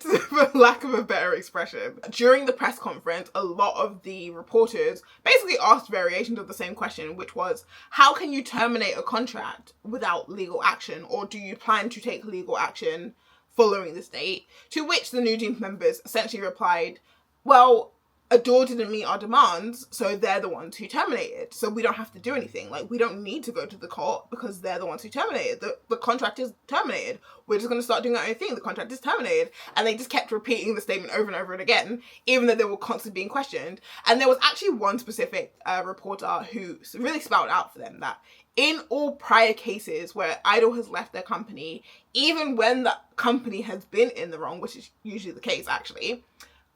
For lack of a better expression. During the press conference, a lot of the reporters basically asked variations of the same question, which was, how can you terminate a contract without legal action? Or do you plan to take legal action following this date? To which the NewJeans members essentially replied, well, ADOR didn't meet our demands, so they're the ones who terminated. So we don't have to do anything. Like, we don't need to go to the court because they're the ones who terminated. The contract is terminated. We're just going to start doing our own thing. The contract is terminated. And they just kept repeating the statement over and over and again, even though they were constantly being questioned. And there was actually one specific reporter who really spelled out for them that in all prior cases where idol has left their company, even when the company has been in the wrong, which is usually the case actually,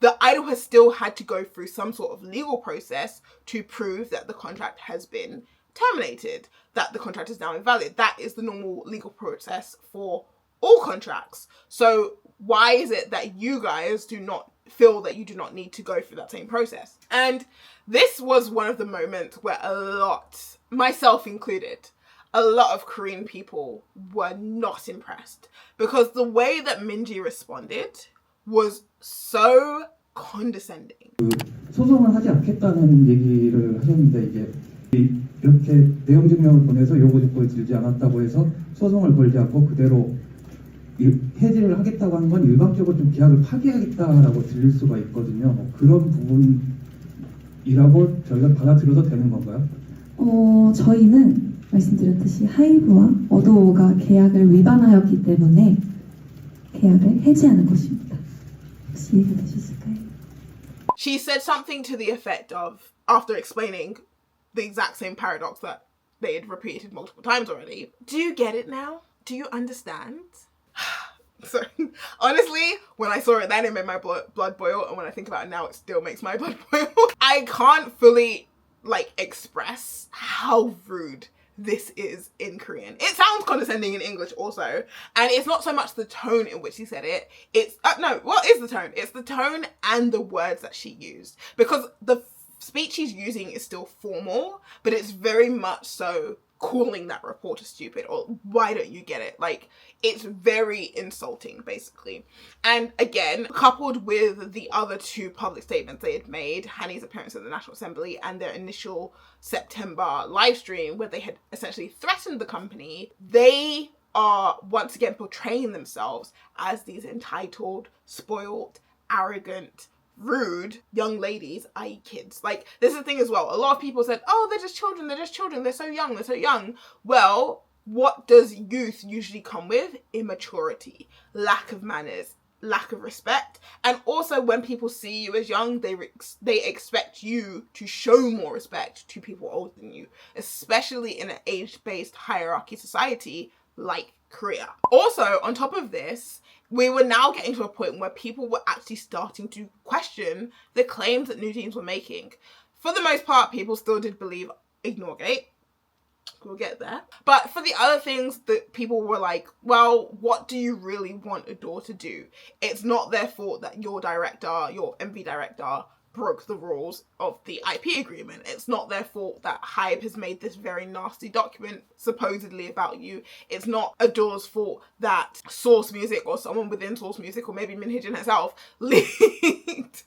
the idol has still had to go through some sort of legal process to prove that the contract has been terminated, that the contract is now invalid. That is the normal legal process for all contracts. So why is it that you guys do not feel that you do not need to go through that same process? And this was one of the moments where a lot, myself included, a lot of Korean people were not impressed, because the way that Minji responded was so condescending. 소송을 하지 않겠다는 얘기를 하셨는데, 이게 이렇게 내용 증명을 보내서 요구 조건이 들지 않았다고 해서 소송을 걸지 않고 그대로 해지를 하겠다고 하는 건 일방적으로 좀 계약을 파기하겠다라고 들릴 수가 있거든요. 뭐 그런 부분이라고 저희가 받아들여도 되는 건가요? 저희는 말씀드렸듯이 하이브와 어도가 계약을 위반하였기 때문에 계약을 해지하는 것입니다. 혹시 이해되셨을까요? She said something to the effect of, after explaining the exact same paradox that they had repeated multiple times already, do you get it now? Do you understand? So honestly, when I saw it then, it made my blood boil, and when I think about it now, it still makes my blood boil. I can't fully express how rude this is in Korean. It sounds condescending in English also, and it's not so much the tone in which he said it, it's what is the tone? It's the tone and the words that she used, because the speech she's using is still formal, but it's very much so calling that reporter stupid, or why don't you get it? Like, it's very insulting basically. And again, coupled with the other two public statements they had made, Hanni's appearance at the National Assembly and their initial September live stream where they had essentially threatened the company, they are once again portraying themselves as these entitled, spoiled, arrogant, rude young ladies, i.e. kids. Like, this is the thing as well. A lot of people said, oh, they're just children, they're so young. Well, what does youth usually come with? Immaturity, lack of manners, lack of respect. And also when people see you as young, they expect you to show more respect to people older than you, especially in an age-based hierarchy society like Korea. Also, on top of this, we were now getting to a point where people were actually starting to question the claims that NewJeans were making. For the most part, people still did believe ADOR Gate. We'll get there. But for the other things that people were like, well, what do you really want ADOR to do? It's not their fault that your director, your MV director, broke the rules of the IP agreement. It's not their fault that HYBE has made this very nasty document supposedly about you. It's not ADOR's fault that Source Music or someone within Source Music, or maybe Min Hee-Jin herself, leaked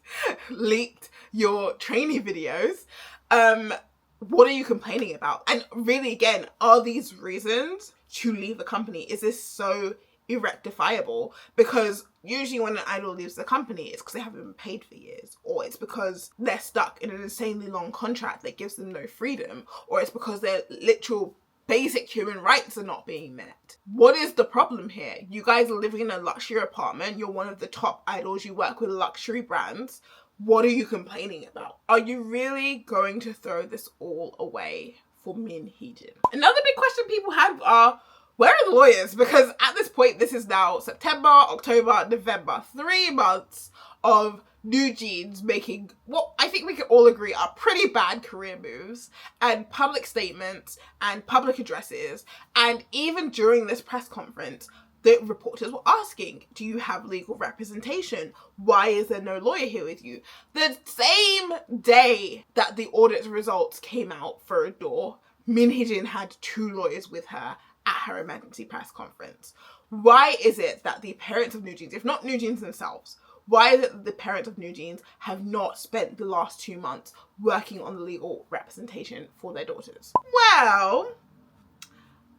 your trainee videos. What are you complaining about? And really, again, are these reasons to leave the company? Is this so irrectifiable? Because usually when an idol leaves the company, it's because they haven't been paid for years, or it's because they're stuck in an insanely long contract that gives them no freedom, or it's because their literal basic human rights are not being met. What is the problem here? You guys are living in a luxury apartment. You're one of the top idols. You work with luxury brands. What are you complaining about? Are you really going to throw this all away for Min Hee-Jin? Another big question people had are, where are the lawyers? Because at this point, this is now September, October, November, 3 months of NewJeans making what I think we can all agree are pretty bad career moves and public statements and public addresses. And even during this press conference, the reporters were asking, do you have legal representation? Why is there no lawyer here with you? The same day that the audit results came out for ADOR, Min Hee-Jin had 2 lawyers with her at her emergency press conference. Why is it that the parents of NewJeans, if not NewJeans themselves, why is it that the parents of NewJeans have not spent the last 2 months working on the legal representation for their daughters? Well,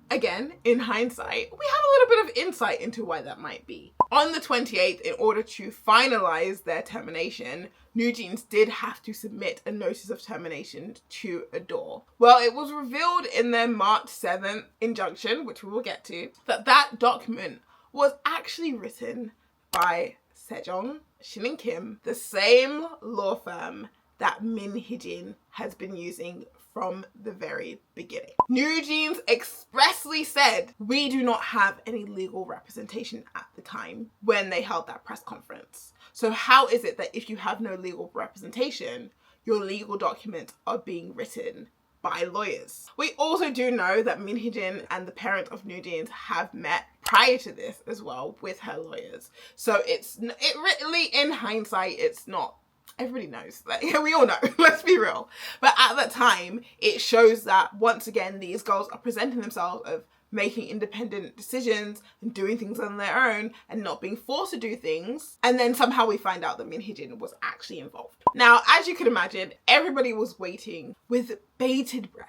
again, in hindsight, we have a little bit of insight into why that might be. On the 28th, in order to finalize their termination, NewJeans did have to submit a notice of termination to ADOR. Well, it was revealed in their March 7th injunction, which we will get to, that that document was actually written by Sejong, Shin and Kim, the same law firm that Min Hee-Jin has been using from the very beginning. NewJeans expressly said, we do not have any legal representation at the time when they held that press conference. So how is it that if you have no legal representation, your legal documents are being written by lawyers? We also do know that Min Hee-Jin and the parent of NewJeans have met prior to this as well with her lawyers. So it really, in hindsight, it's not, everybody knows, like, we all know, let's be real. But at that time, it shows that once again, these girls are presenting themselves of making independent decisions and doing things on their own and not being forced to do things. And then somehow we find out that Min Hee-Jin was actually involved. Now, as you can imagine, everybody was waiting with bated breath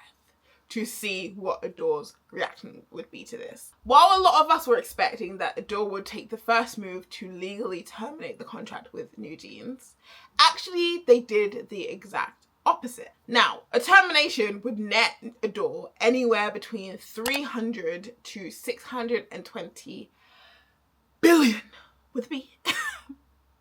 to see what ADOR's reaction would be to this. While a lot of us were expecting that ADOR would take the first move to legally terminate the contract with NewJeans, actually they did the exact opposite. Now, a termination would net ADOR anywhere between 300 to 620 billion, with B,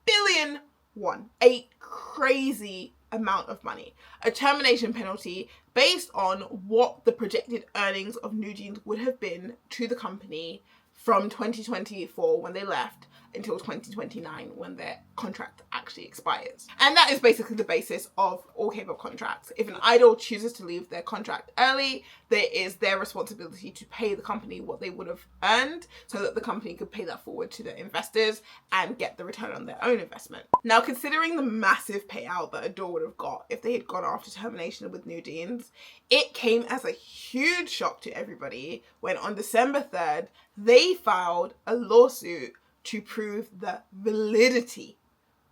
billion won. A crazy amount of money. A termination penalty based on what the projected earnings of NewJeans would have been to the company from 2024 when they left until 2029 when their contract actually expires. And that is basically the basis of all K-pop contracts. If an idol chooses to leave their contract early, there is their responsibility to pay the company what they would have earned so that the company could pay that forward to their investors and get the return on their own investment. Now, considering the massive payout that ADOR would have got if they had gone after termination with NewJeans, it came as a huge shock to everybody when on December 3rd, they filed a lawsuit to prove the validity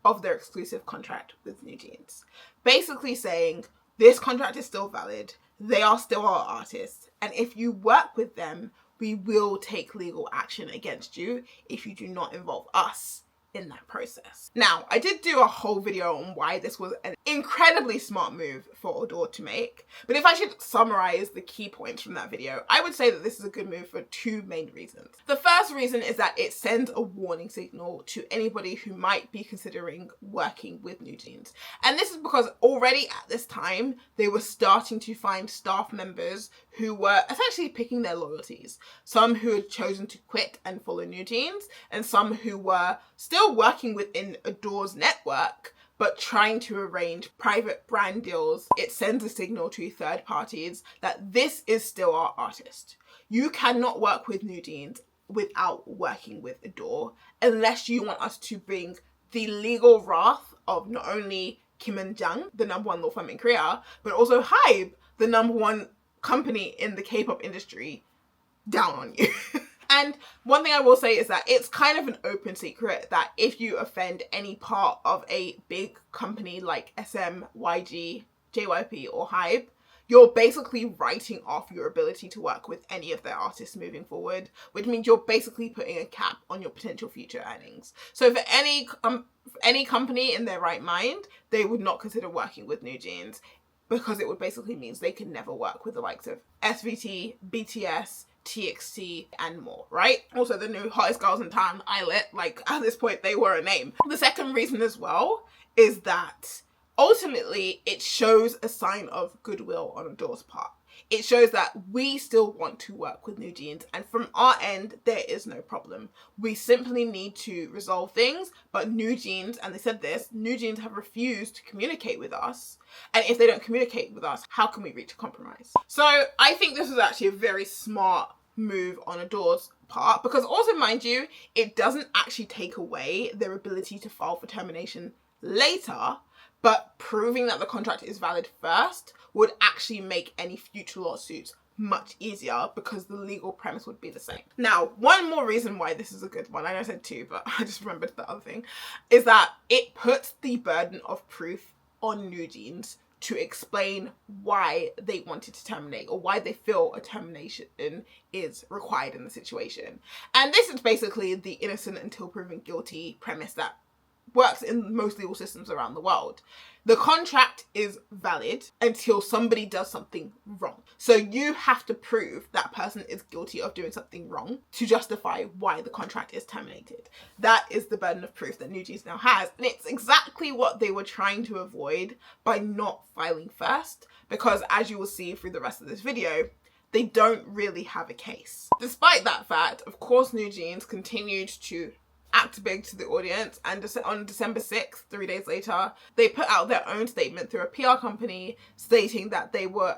of their exclusive contract with NewJeans. Basically saying, this contract is still valid, they are still our artists, and if you work with them, we will take legal action against you if you do not involve us in that process. Now, I did do a whole video on why this was an incredibly smart move for ADOR to make, but if I should summarize the key points from that video, I would say that this is a good move for 2 main reasons. The first reason is that it sends a warning signal to anybody who might be considering working with NewJeans. And this is because already at this time, they were starting to find staff members who were essentially picking their loyalties. Some who had chosen to quit and follow NewJeans, and some who were still working within ADOR's network, but trying to arrange private brand deals. It sends a signal to third parties that this is still our artist. You cannot work with NewJeans without working with ADOR unless you want us to bring the legal wrath of not only Kim and Jang, the #1 law firm in Korea, but also HYBE, the #1 company in the K-pop industry, down on you. And one thing I will say is that it's kind of an open secret that if you offend any part of a big company like SM, YG, JYP or HYBE, you're basically writing off your ability to work with any of their artists moving forward, which means you're basically putting a cap on your potential future earnings. So for any company in their right mind, they would not consider working with NewJeans, because it would basically means they could never work with the likes of SVT, BTS, TXT and more, right? Also the new hottest girls in town, Islet, like at this point they were a name. The second reason as well is that ultimately it shows a sign of goodwill on ADOR's part. It shows that we still want to work with NewJeans, and from our end there is no problem. We simply need to resolve things, but NewJeans, and they said this, NewJeans have refused to communicate with us, and if they don't communicate with us, how can we reach a compromise? So I think this was actually a very smart move on ADOR's part, because also, mind you, it doesn't actually take away their ability to file for termination later, but proving that the contract is valid first would actually make any future lawsuits much easier, because the legal premise would be the same. Now, one more reason why this is a good one, I know I said two, but I just remembered the other thing, is that it puts the burden of proof on NewJeans to explain why they wanted to terminate, or why they feel a termination is required in the situation. And this is basically the innocent until proven guilty premise that works in most legal systems around the world. The contract is valid until somebody does something wrong. So you have to prove that person is guilty of doing something wrong to justify why the contract is terminated. That is the burden of proof that NewJeans now has. And it's exactly what they were trying to avoid by not filing first, because as you will see through the rest of this video, they don't really have a case. Despite that fact, of course, NewJeans continued to act big to the audience, and on December 6th, 3 days later, they put out their own statement through a PR company stating that they were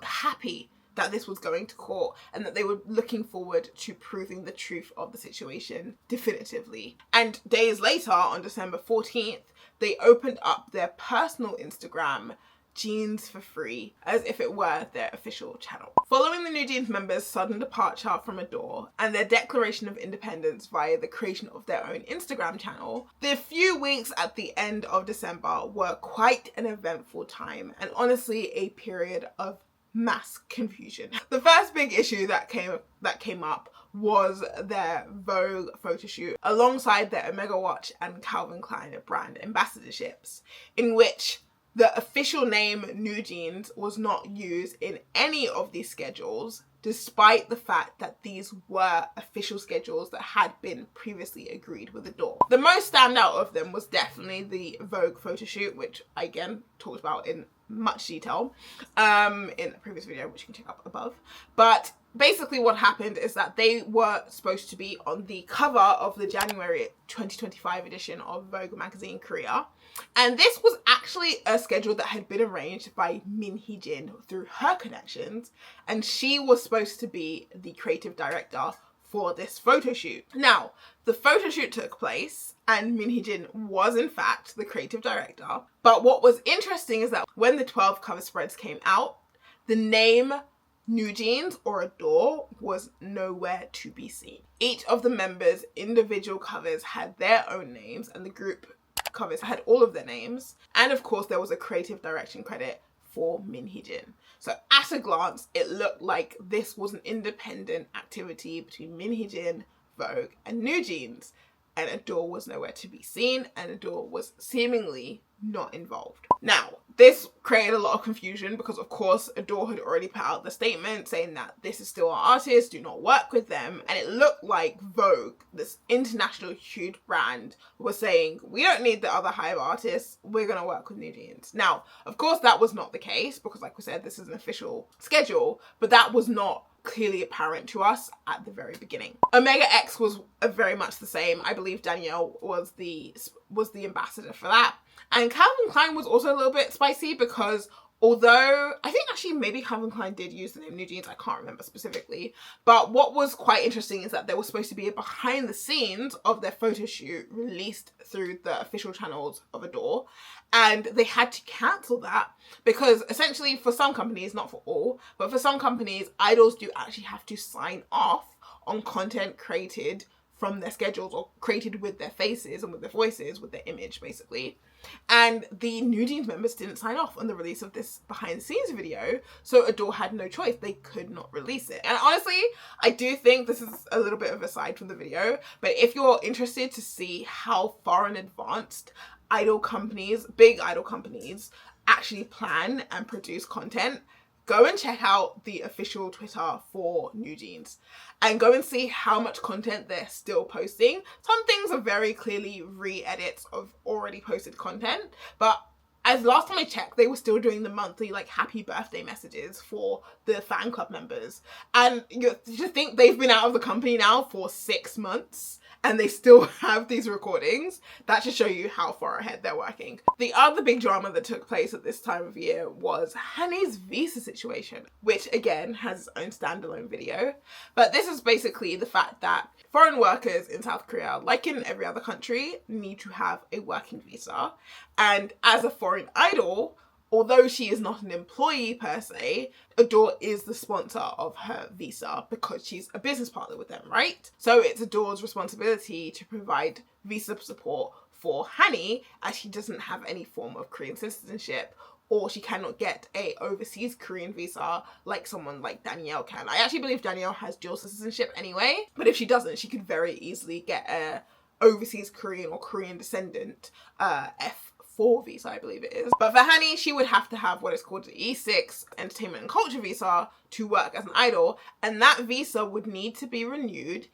happy that this was going to court, and that they were looking forward to proving the truth of the situation definitively. And days later, on December 14th, they opened up their personal Instagram, JeansForFree, as if it were their official channel. Following the NewJeans members' sudden departure from ADOR and their declaration of independence via the creation of their own Instagram channel, the few weeks at the end of December were quite an eventful time, and honestly a period of mass confusion. The first big issue that came up was their Vogue photoshoot alongside their Omega Watch and Calvin Klein brand ambassadorships, in which the official name NewJeans was not used in any of these schedules, despite the fact that these were official schedules that had been previously agreed with ADOR. The most standout of them was definitely the Vogue photoshoot, which I again talked about in much detail in a previous video, which you can check out above. But basically what happened is that they were supposed to be on the cover of the January 2025 edition of Vogue magazine Korea. And this was actually a schedule that had been arranged by Hee-Jin through her connections, and she was supposed to be the creative director for this photo shoot. Now, the photo shoot took place and Hee-Jin was in fact the creative director. But what was interesting is that when the 12 cover spreads came out, the name NewJeans or ADOR was nowhere to be seen. Each of the members' individual covers had their own names, and the group covers had all of their names. And of course, there was a creative direction credit for Hee-Jin. So at a glance, it looked like this was an independent activity between Hee-Jin, Vogue, and NewJeans, and ADOR was nowhere to be seen, and ADOR was seemingly not involved. Now, this created a lot of confusion because of course ADOR had already put out the statement saying that this is still our artist, do not work with them, and it looked like Vogue, this international huge brand, was saying we don't need the other HYBE artists, we're gonna work with NewJeans. Now, of course that was not the case because like we said, this is an official schedule, but that was not clearly apparent to us at the very beginning. Omega X was very much the same. I believe Danielle was the ambassador for that. And Calvin Klein was also a little bit spicy because Although I think actually maybe Calvin Klein did use the name New Jeans, I can't remember specifically. But what was quite interesting is that there was supposed to be a behind the scenes of their photo shoot released through the official channels of ADOR, and they had to cancel that because essentially for some companies, not for all, but for some companies, idols do actually have to sign off on content created from their schedules or created with their faces and with their voices, with their image basically. And the New Jeans members didn't sign off on the release of this behind the scenes video, so ADOR had no choice. They could not release it. And honestly, I do think this is a little bit of a side from the video, but if you're interested to see how far in advance idol companies, big idol companies, actually plan and produce content, go and check out the official Twitter for New Jeans and go and see how much content they're still posting. Some things are very clearly re-edits of already posted content, but as last time I checked, they were still doing the monthly like happy birthday messages for the fan club members. And you think they've been out of the company now for 6 months and they still have these recordings? That should show you how far ahead they're working. The other big drama that took place at this time of year was Hanni's visa situation, which again has its own standalone video. But this is basically the fact that foreign workers in South Korea, like in every other country, need to have a working visa. And as a foreign idol, although she is not an employee per se, ADOR is the sponsor of her visa because she's a business partner with them, right? So it's ADOR's responsibility to provide visa support for Hanni, as she doesn't have any form of Korean citizenship, or she cannot get a overseas Korean visa like someone like Danielle can. I actually believe Danielle has dual citizenship anyway, but if she doesn't, she could very easily get a overseas Korean or Korean descendant F4 visa, I believe it is. But for Hanni, she would have to have what is called the E6 Entertainment and Culture visa to work as an idol, and that visa would need to be renewed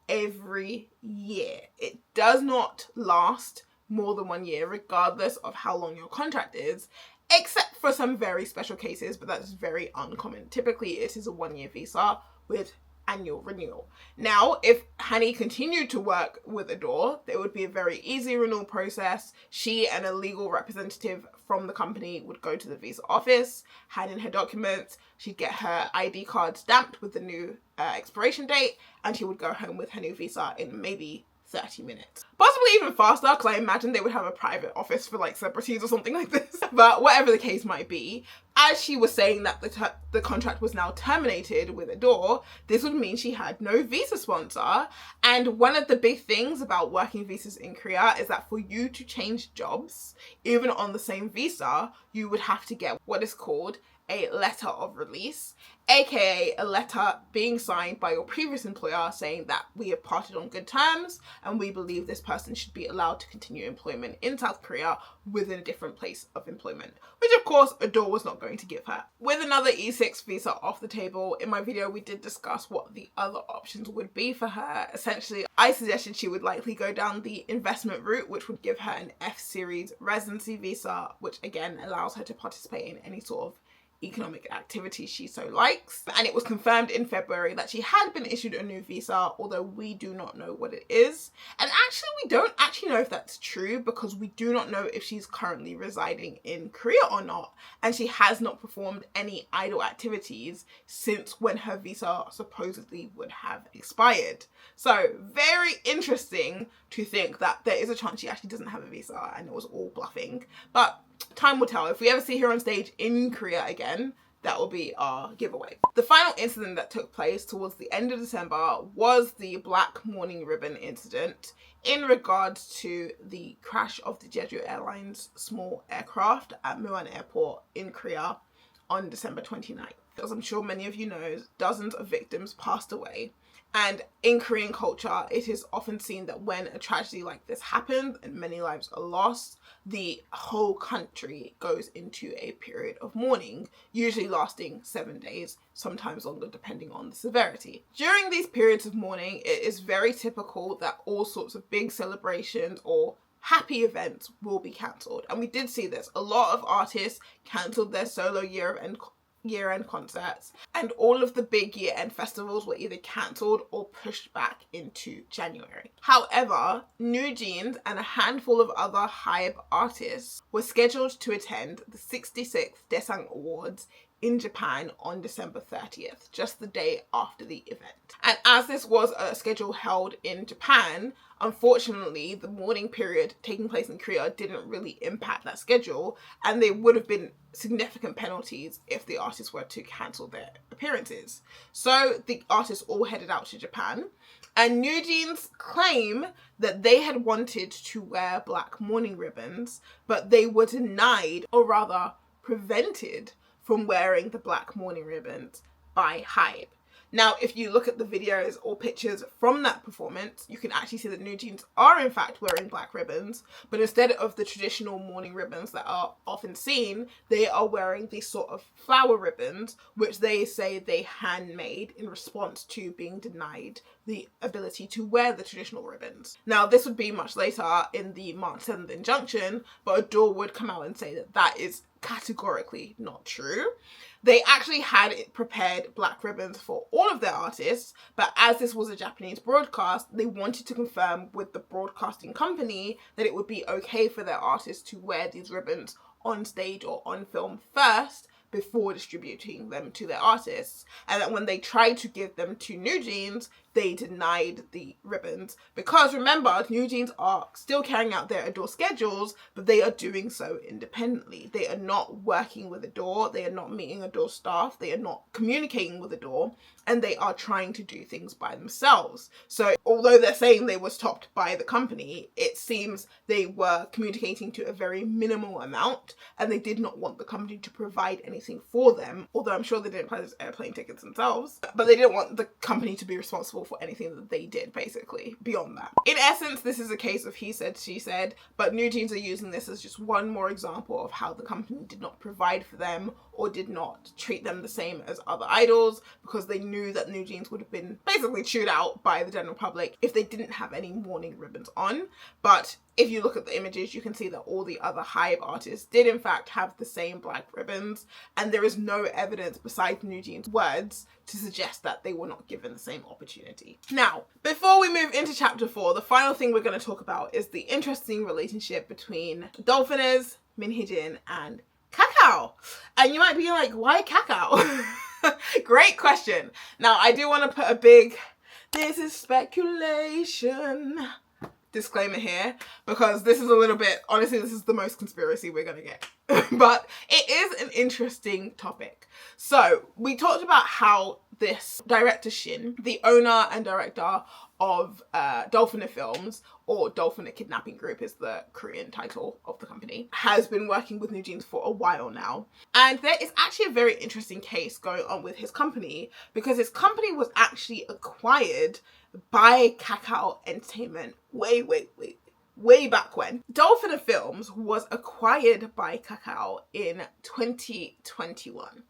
every year. It does not last more than 1 year, regardless of how long your contract is, except for some very special cases, but that's very uncommon. Typically, it is a 1 year visa with annual renewal. Now, if Hanni continued to work with ADOR, there would be a very easy renewal process. She and a legal representative from the company would go to the visa office, hand in her documents, she'd get her ID card stamped with the new expiration date, and she would go home with her new visa in maybe 30 minutes. Possibly even faster, because I imagine they would have a private office for like celebrities or something like this. But whatever the case might be, as she was saying that the contract was now terminated with ADOR, this would mean she had no visa sponsor. And one of the big things about working visas in Korea is that for you to change jobs, even on the same visa, you would have to get what is called a letter of release, aka a letter being signed by your previous employer saying that we have parted on good terms and we believe this person should be allowed to continue employment in South Korea within a different place of employment, which of course ADOR was not going to give her. With another E6 visa off the table, in my video we did discuss what the other options would be for her. Essentially, I suggested she would likely go down the investment route, which would give her an F-series residency visa, which again allows her to participate in any sort of economic activity she so likes. And it was confirmed in February that she had been issued a new visa, although we do not know what it is. And actually we don't actually know if that's true, because we do not know if she's currently residing in Korea or not, and she has not performed any idol activities since when her visa supposedly would have expired. So very interesting to think that there is a chance she actually doesn't have a visa and it was all bluffing, but time will tell. If we ever see her on stage in Korea again, that will be our giveaway. The final incident that took place towards the end of December was the Black Morning Ribbon incident in regards to the crash of the Jeju Airlines small aircraft at Muan Airport in Korea on December 29th. As I'm sure many of you know, dozens of victims passed away. And in Korean culture, it is often seen that when a tragedy like this happens and many lives are lost, the whole country goes into a period of mourning, usually lasting 7 days, sometimes longer depending on the severity. During these periods of mourning, it is very typical that all sorts of big celebrations or happy events will be cancelled. And we did see this. A lot of artists cancelled their solo year-end year-end concerts, and all of the big year-end festivals were either cancelled or pushed back into January. However, NewJeans and a handful of other HYBE artists were scheduled to attend the 66th Daesang Awards in Japan on December 30th, just the day after the event. And as this was a schedule held in Japan, unfortunately, the mourning period taking place in Korea didn't really impact that schedule, and there would have been significant penalties if the artists were to cancel their appearances. So the artists all headed out to Japan, and NewJeans claim that they had wanted to wear black mourning ribbons, but they were denied, or rather prevented, from wearing the black mourning ribbons by HYBE. Now, if you look at the videos or pictures from that performance, you can actually see that NewJeans are in fact wearing black ribbons, but instead of the traditional mourning ribbons that are often seen, they are wearing these sort of flower ribbons, which they say they handmade in response to being denied the ability to wear the traditional ribbons. Now, this would be much later in the March 7th injunction, but ADOR would come out and say that that is categorically not true. They actually had prepared black ribbons for all of their artists, but as this was a Japanese broadcast, they wanted to confirm with the broadcasting company that it would be okay for their artists to wear these ribbons on stage or on film first before distributing them to their artists, and that when they tried to give them to NewJeans, they denied the ribbons, because remember, NewJeans are still carrying out their ADOR schedules, but they are doing so independently. They are not working with ADOR, they are not meeting ADOR staff, they are not communicating with ADOR, and they are trying to do things by themselves. So although they're saying they were stopped by the company, it seems they were communicating to a very minimal amount, and they did not want the company to provide anything for them, although I'm sure they didn't purchase airplane tickets themselves, but they didn't want the company to be responsible for anything that they did, basically, beyond that. In essence, this is a case of he said, she said, but NewJeans are using this as just one more example of how the company did not provide for them or did not treat them the same as other idols, because they knew that NewJeans would have been basically chewed out by the general public if they didn't have any mourning ribbons on. But if you look at the images, you can see that all the other HYBE artists did in fact have the same black ribbons, and there is no evidence besides NewJeans' words to suggest that they were not given the same opportunity. Now, before we move into chapter 4, the final thing we're going to talk about is the interesting relationship between Dolphiners, Hee-Jin, and Kakao. And you might be like, why Kakao? Great question. Now, I do want to put a big, this is speculation disclaimer here, because this is a little bit, honestly, this is the most conspiracy we're gonna get. But it is an interesting topic. So we talked about how this director Shin, the owner and director of Dolphiner Films, or Dolphiner Kidnapping Group is the Korean title of the company, has been working with NewJeans for a while now. And there is actually a very interesting case going on with his company, because his company was actually acquired by Kakao Entertainment way back when. Dolphiner Films was acquired by Kakao in 2021.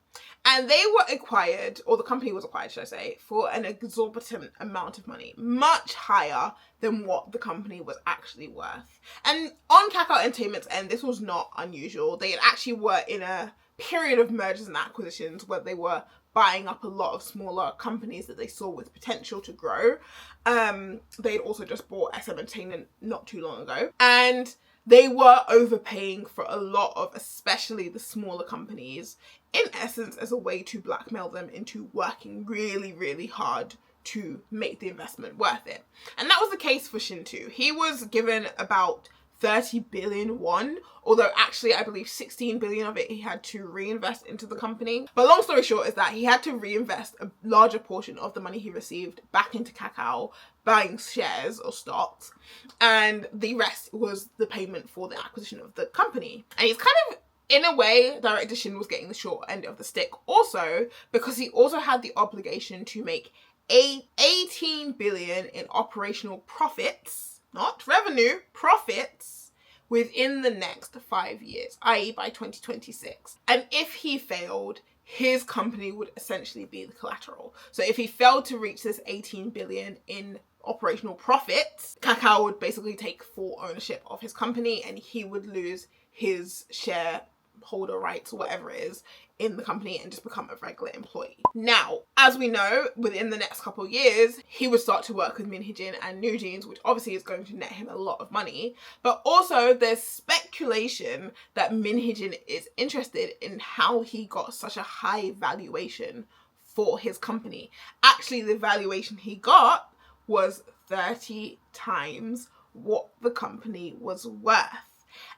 And they were acquired, or the company was acquired, should I say, for an exorbitant amount of money, much higher than what the company was actually worth. And on Kakao Entertainment's end, this was not unusual. They actually were in a period of mergers and acquisitions where they were buying up a lot of smaller companies that they saw with potential to grow. They'd also just bought SM Entertainment not too long ago. And they were overpaying for a lot of, especially the smaller companies, in essence as a way to blackmail them into working really, really hard to make the investment worth it. And that was the case for Shin too. He was given about 30 billion won, although actually I believe 16 billion of it he had to reinvest into the company. But long story short is that he had to reinvest a larger portion of the money he received back into Kakao, buying shares or stocks, and the rest was the payment for the acquisition of the company. And he's kind of, in a way, director Shin was getting the short end of the stick also, because he also had the obligation to make 18 billion in operational profits, not revenue, profits, within the next 5 years, i.e. by 2026. And if he failed, his company would essentially be the collateral. So if he failed to reach this 18 billion in operational profits, Kakao would basically take full ownership of his company and he would lose his share holder rights or whatever it is in the company and just become a regular employee. Now, as we know, within the next couple of years, he would start to work with Min Hee-Jin and NewJeans, which obviously is going to net him a lot of money. But also there's speculation that Min Hee-Jin is interested in how he got such a high valuation for his company. Actually, the valuation he got was 30 times what the company was worth.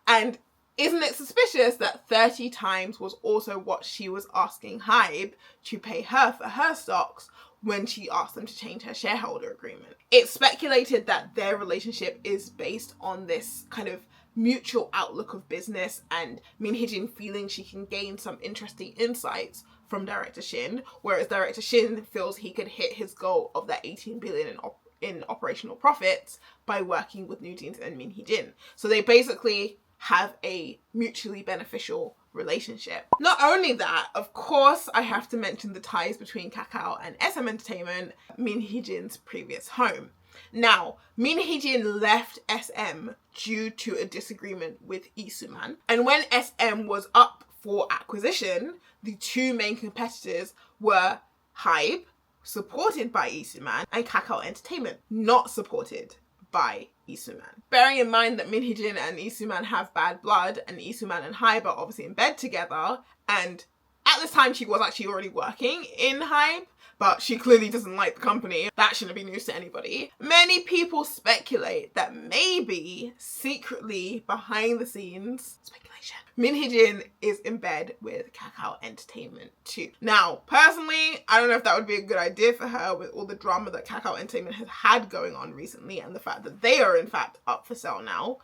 And isn't it suspicious that 30 times was also what she was asking HYBE to pay her for her stocks when she asked them to change her shareholder agreement? It's speculated that their relationship is based on this kind of mutual outlook of business and Min Hee-Jin feeling she can gain some interesting insights from Director Shin, whereas Director Shin feels he could hit his goal of that 18 billion in operational profits by working with NewJeans and Min Hee-Jin. So they basically have a mutually beneficial relationship. Not only that, of course, I have to mention the ties between Kakao and SM Entertainment, Min Hee-Jin's previous home. Now, Min Hee-Jin left SM due to a disagreement with Lee Soo-man, and when SM was up for acquisition, the two main competitors were HYBE, supported by Lee Soo-man, and Kakao Entertainment, not supported by Lee Soo-man. Bearing in mind that Min Hee-Jin and Lee Soo-man have bad blood, and Lee Soo-man and HYBE are obviously in bed together, and at this time she was actually already working in HYBE, but she clearly doesn't like the company. That shouldn't be news to anybody. Many people speculate that maybe secretly behind the scenes, speculation, Min Hee-Jin is in bed with Kakao Entertainment too. Now, personally, I don't know if that would be a good idea for her with all the drama that Kakao Entertainment has had going on recently and the fact that they are in fact up for sale now.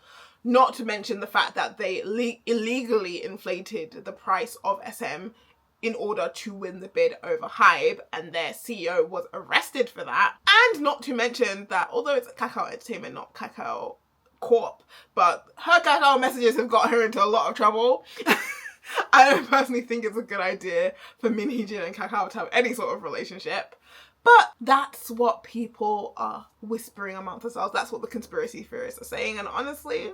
Not to mention the fact that they illegally inflated the price of SM in order to win the bid over HYBE, and their CEO was arrested for that. And not to mention that although it's Kakao Entertainment, not Kakao Corp, but her Kakao messages have got her into a lot of trouble. I don't personally think it's a good idea for Min Hee-Jin and Kakao to have any sort of relationship. But that's what people are whispering amongst themselves. That's what the conspiracy theorists are saying. And honestly,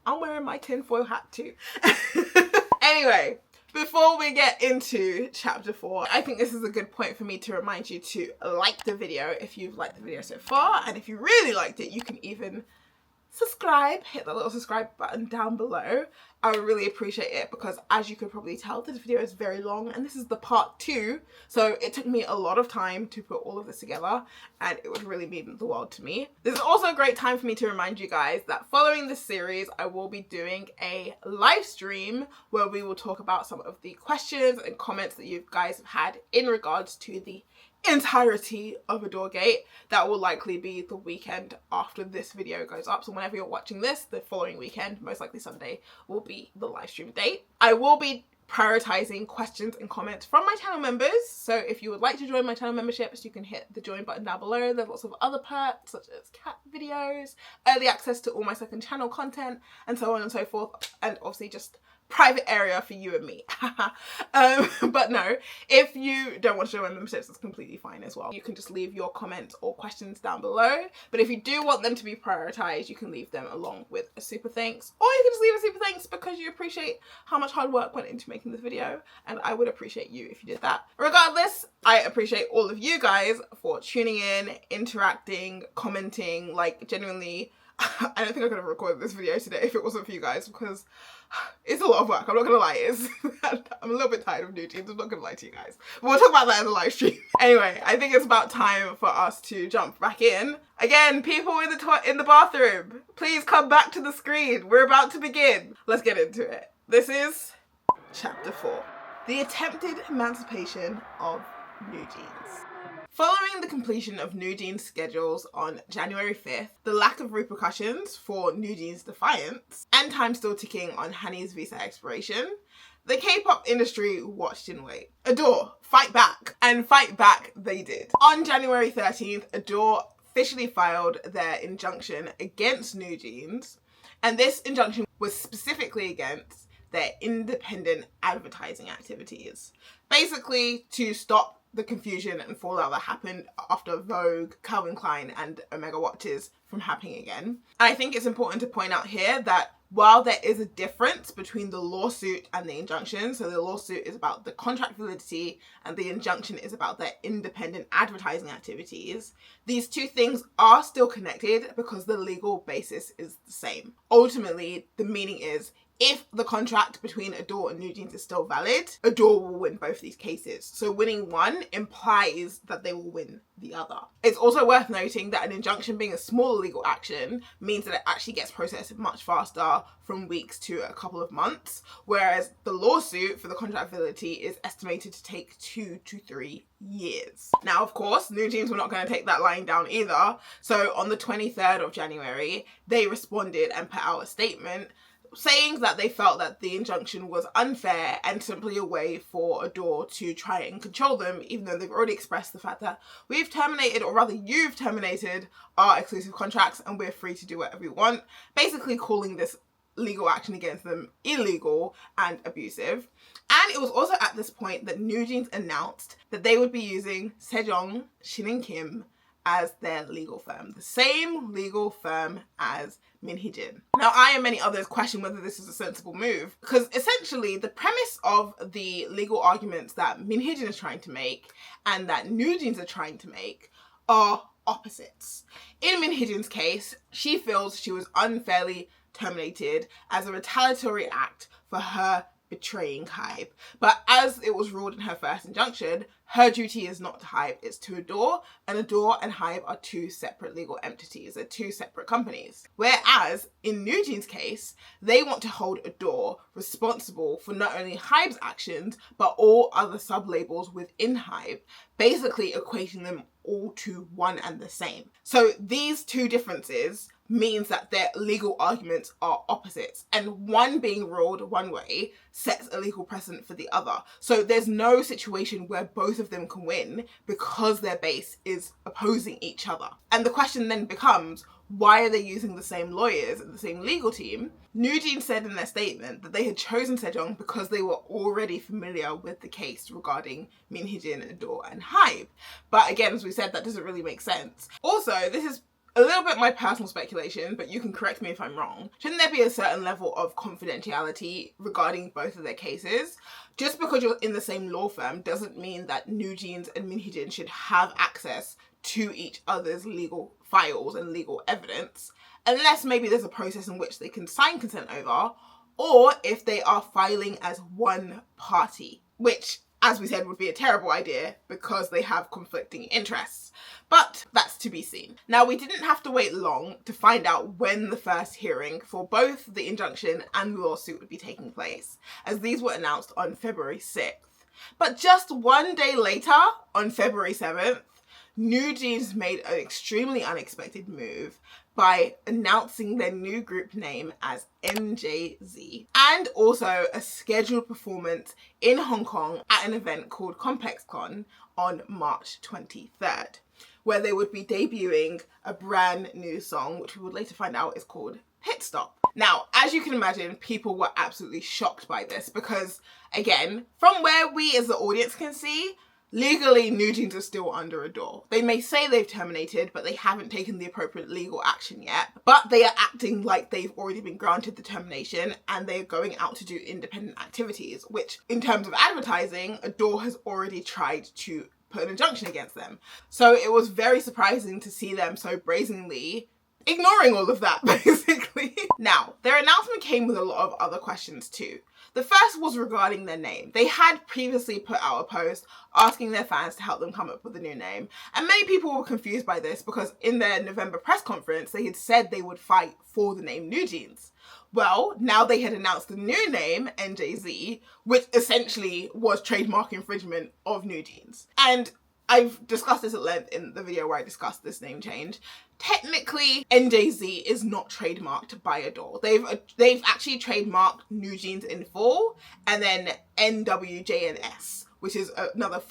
I'm wearing my tinfoil hat too. Anyway, before we get into chapter 4, I think this is a good point for me to remind you to like the video if you've liked the video so far. And if you really liked it, you can even subscribe, hit that little subscribe button down below. I would really appreciate it because, as you could probably tell, this video is very long and this is the part 2, so it took me a lot of time to put all of this together and it would really mean the world to me. This is also a great time for me to remind you guys that following this series I will be doing a live stream where we will talk about some of the questions and comments that you guys have had in regards to the entirety of ADOR Gate. That will likely be the weekend after this video goes up, so whenever you're watching this, the following weekend, most likely Sunday, will be the live stream date. I will be prioritizing questions and comments from my channel members, so if you would like to join my channel memberships, you can hit the join button down below. There's lots of other perks such as cat videos, early access to all my second channel content, and so on and so forth, and obviously just private area for you and me. But no, if you don't want to join my memberships, it's completely fine as well. You can just leave your comments or questions down below, but if you do want them to be prioritized, you can leave them along with a super thanks, or you can just leave a super thanks because you appreciate how much hard work went into making this video, and I would appreciate you if you did that. Regardless, I appreciate all of you guys for tuning in, interacting, commenting. Like, genuinely, I don't think I could have recorded this video today if it wasn't for you guys, because it's a lot of work. I'm not gonna lie. I'm a little bit tired of NewJeans. I'm not gonna lie to you guys. But we'll talk about that in the live stream. Anyway, I think it's about time for us to jump back in. Again, people in the bathroom, please come back to the screen. We're about to begin. Let's get into it. This is chapter 4, the attempted emancipation of NewJeans. Following the completion of NewJeans' schedules on January 5th, the lack of repercussions for NewJeans' defiance, and time still ticking on Hanni's visa expiration, the K-pop industry watched in wait. ADOR, fight back! And fight back they did. On January 13th, ADOR officially filed their injunction against NewJeans, and this injunction was specifically against their independent advertising activities. Basically, to stop the confusion and fallout that happened after Vogue, Calvin Klein and Omega watches from happening again. And I think it's important to point out here that while there is a difference between the lawsuit and the injunction, so the lawsuit is about the contract validity and the injunction is about their independent advertising activities, these two things are still connected because the legal basis is the same. Ultimately, the meaning is, if the contract between ADOR and NewJeans is still valid, ADOR will win both these cases. So winning one implies that they will win the other. It's also worth noting that an injunction being a smaller legal action means that it actually gets processed much faster, from weeks to a couple of months, whereas the lawsuit for the contract validity is estimated to take 2 to 3 years. Now, of course, NewJeans were not going to take that lying down either. So on the 23rd of January, they responded and put out a statement saying that they felt that the injunction was unfair and simply a way for ADOR to try and control them, even though they've already expressed the fact that we've terminated, or rather you've terminated, our exclusive contracts and we're free to do whatever we want, basically calling this legal action against them illegal and abusive. And it was also at this point that NewJeans announced that they would be using Sejong, Shin and Kim as their legal firm, the same legal firm as Hee-Jin. Now, I and many others question whether this is a sensible move, because essentially the premise of the legal arguments that Hee-Jin is trying to make and that NewJeans are trying to make are opposites. In Hee-Jin's case, she feels she was unfairly terminated as a retaliatory act for her betraying HYBE. But as it was ruled in her first injunction, her duty is not to HYBE, it's to ADOR, and ADOR and HYBE are two separate legal entities, they're two separate companies. Whereas in NewJeans' case, they want to hold ADOR responsible for not only HYBE's actions, but all other sub-labels within HYBE, basically equating them all to one and the same. So these two differences means that their legal arguments are opposites, and one being ruled one way sets a legal precedent for the other. So there's no situation where both of them can win because their base is opposing each other. And the question then becomes, why are they using the same lawyers and the same legal team? NewJeans said in their statement that they had chosen Sejong because they were already familiar with the case regarding Hee-Jin, ADOR and HYBE. But again, as we said, that doesn't really make sense. Also, this is a little bit my personal speculation, but you can correct me if I'm wrong. Shouldn't there be a certain level of confidentiality regarding both of their cases? Just because you're in the same law firm doesn't mean that NewJeans and Hee-Jin should have access to each other's legal files and legal evidence, unless maybe there's a process in which they can sign consent over, or if they are filing as one party, which, as we said, would be a terrible idea because they have conflicting interests. But that's to be seen. Now, we didn't have to wait long to find out when the first hearing for both the injunction and the lawsuit would be taking place, as these were announced on February 6th. But just one day later, on February 7th, NewJeans made an extremely unexpected move by announcing their new group name as NJs, and also a scheduled performance in Hong Kong at an event called ComplexCon on March 23rd, where they would be debuting a brand new song, which we would later find out is called Pit Stop. Now, as you can imagine, people were absolutely shocked by this because, again, from where we as the audience can see, legally, NewJeans are still under ADOR. They may say they've terminated, but they haven't taken the appropriate legal action yet. But they are acting like they've already been granted the termination and they're going out to do independent activities, which in terms of advertising, ADOR has already tried to put an injunction against them. So it was very surprising to see them so brazenly ignoring all of that, basically. Now, their announcement came with a lot of other questions too. The first was regarding their name. They had previously put out a post asking their fans to help them come up with a new name. And many people were confused by this because in their November press conference, they had said they would fight for the name NewJeans. Well, now they had announced the new name, NJs, which essentially was trademark infringement of NewJeans. And I've discussed this at length in the video where I discussed this name change. Technically, NJs is not trademarked by ADOR. They've actually trademarked NewJeans in full, and then NWJNS, which is another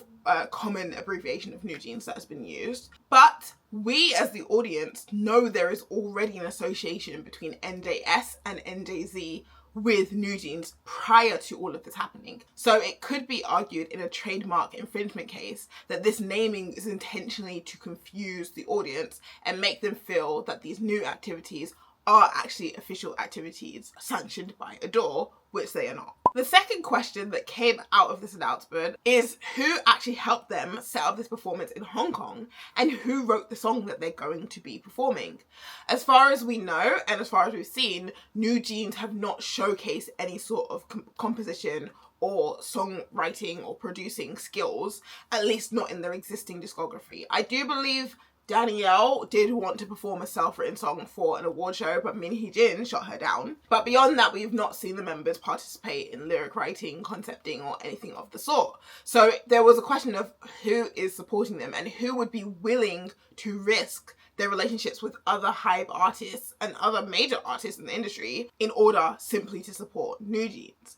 common abbreviation of NewJeans that has been used. But we as the audience know there is already an association between NJs and NJs with NewJeans prior to all of this happening. So it could be argued in a trademark infringement case that this naming is intentionally to confuse the audience and make them feel that these new activities are actually official activities sanctioned by ADOR, which they are not. The second question that came out of this announcement is who actually helped them set up this performance in Hong Kong and who wrote the song that they're going to be performing. As far as we know and as far as we've seen, NewJeans have not showcased any sort of composition or songwriting or producing skills, at least not in their existing discography. I do believe Danielle did want to perform a self-written song for an award show, but Hee-Jin shot her down. But beyond that, we've not seen the members participate in lyric writing, concepting, or anything of the sort. So there was a question of who is supporting them and who would be willing to risk their relationships with other HYBE artists and other major artists in the industry in order simply to support NewJeans.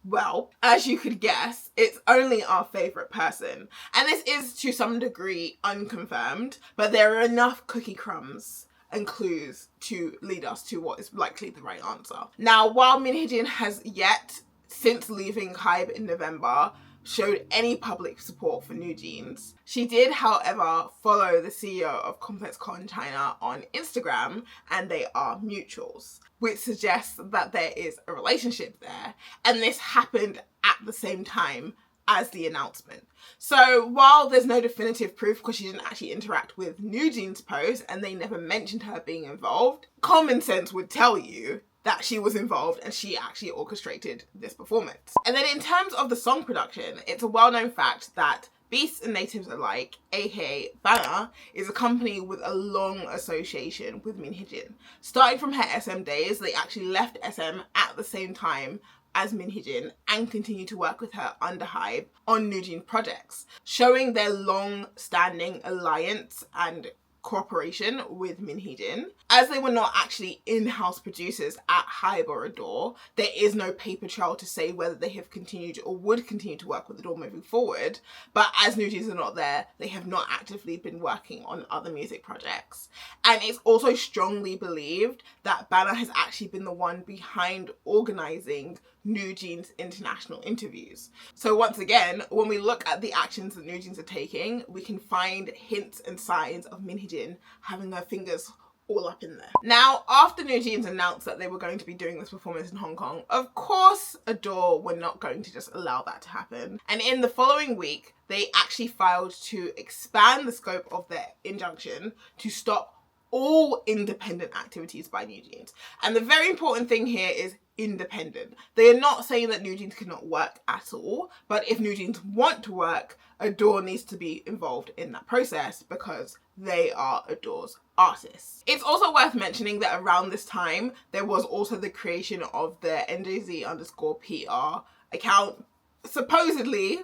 Well, as you could guess, it's only our favourite person. And this is to some degree unconfirmed, but there are enough cookie crumbs and clues to lead us to what is likely the right answer. Now, while Hee-Jin has yet, since leaving HYBE in November, showed any public support for NewJeans, she did, however, follow the CEO of ComplexCon China on Instagram, and they are mutuals, which suggests that there is a relationship there, and this happened at the same time as the announcement. So while there's no definitive proof because she didn't actually interact with NewJeans' post and they never mentioned her being involved, common sense would tell you that she was involved and she actually orchestrated this performance. And then in terms of the song production, it's a well-known fact that Beasts and Natives Alike, aka Banner, is a company with a long association with Hee-Jin. Starting from her SM days, they actually left SM at the same time as Hee-Jin and continue to work with her under HYBE on NewJeans projects, showing their long-standing alliance and cooperation with Hee-Jin. As they were not actually in-house producers at HYBE or ADOR, there is no paper trail to say whether they have continued or would continue to work with ADOR moving forward, but as NewJeans are not there, they have not actively been working on other music projects. And it's also strongly believed that Banner has actually been the one behind organising NewJeans international interviews. So once again, when we look at the actions that NewJeans are taking, we can find hints and signs of Hee-Jin having her fingers all up in there. Now, after NewJeans announced that they were going to be doing this performance in Hong Kong, of course ADOR were not going to just allow that to happen. And in the following week, they actually filed to expand the scope of their injunction to stop all independent activities by NewJeans. And the very important thing here is independent. They are not saying that NewJeans cannot work at all, but if NewJeans want to work, ADOR needs to be involved in that process because they are ADOR's artists. It's also worth mentioning that around this time, there was also the creation of the NJs_PR account, supposedly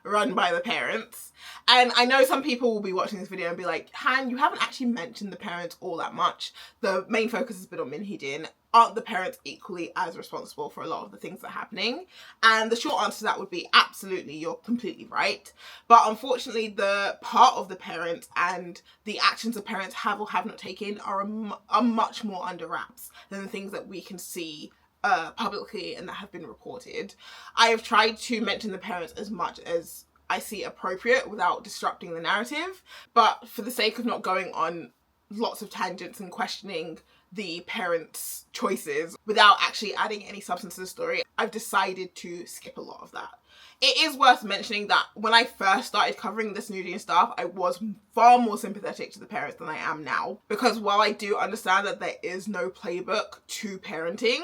run by the parents. And I know some people will be watching this video and be like, Han, you haven't actually mentioned the parents all that much. The main focus has been on Hee-Jin. Aren't the parents equally as responsible for a lot of the things that are happening? And the short answer to that would be absolutely, you're completely right. But unfortunately, the part of the parents and the actions the parents have or have not taken are much more under wraps than the things that we can see publicly and that have been reported. I have tried to mention the parents as much as I see appropriate without disrupting the narrative, but for the sake of not going on lots of tangents and questioning the parents' choices without actually adding any substance to the story, I've decided to skip a lot of that. It is worth mentioning that when I first started covering this NewJeans stuff, I was far more sympathetic to the parents than I am now, because while I do understand that there is no playbook to parenting,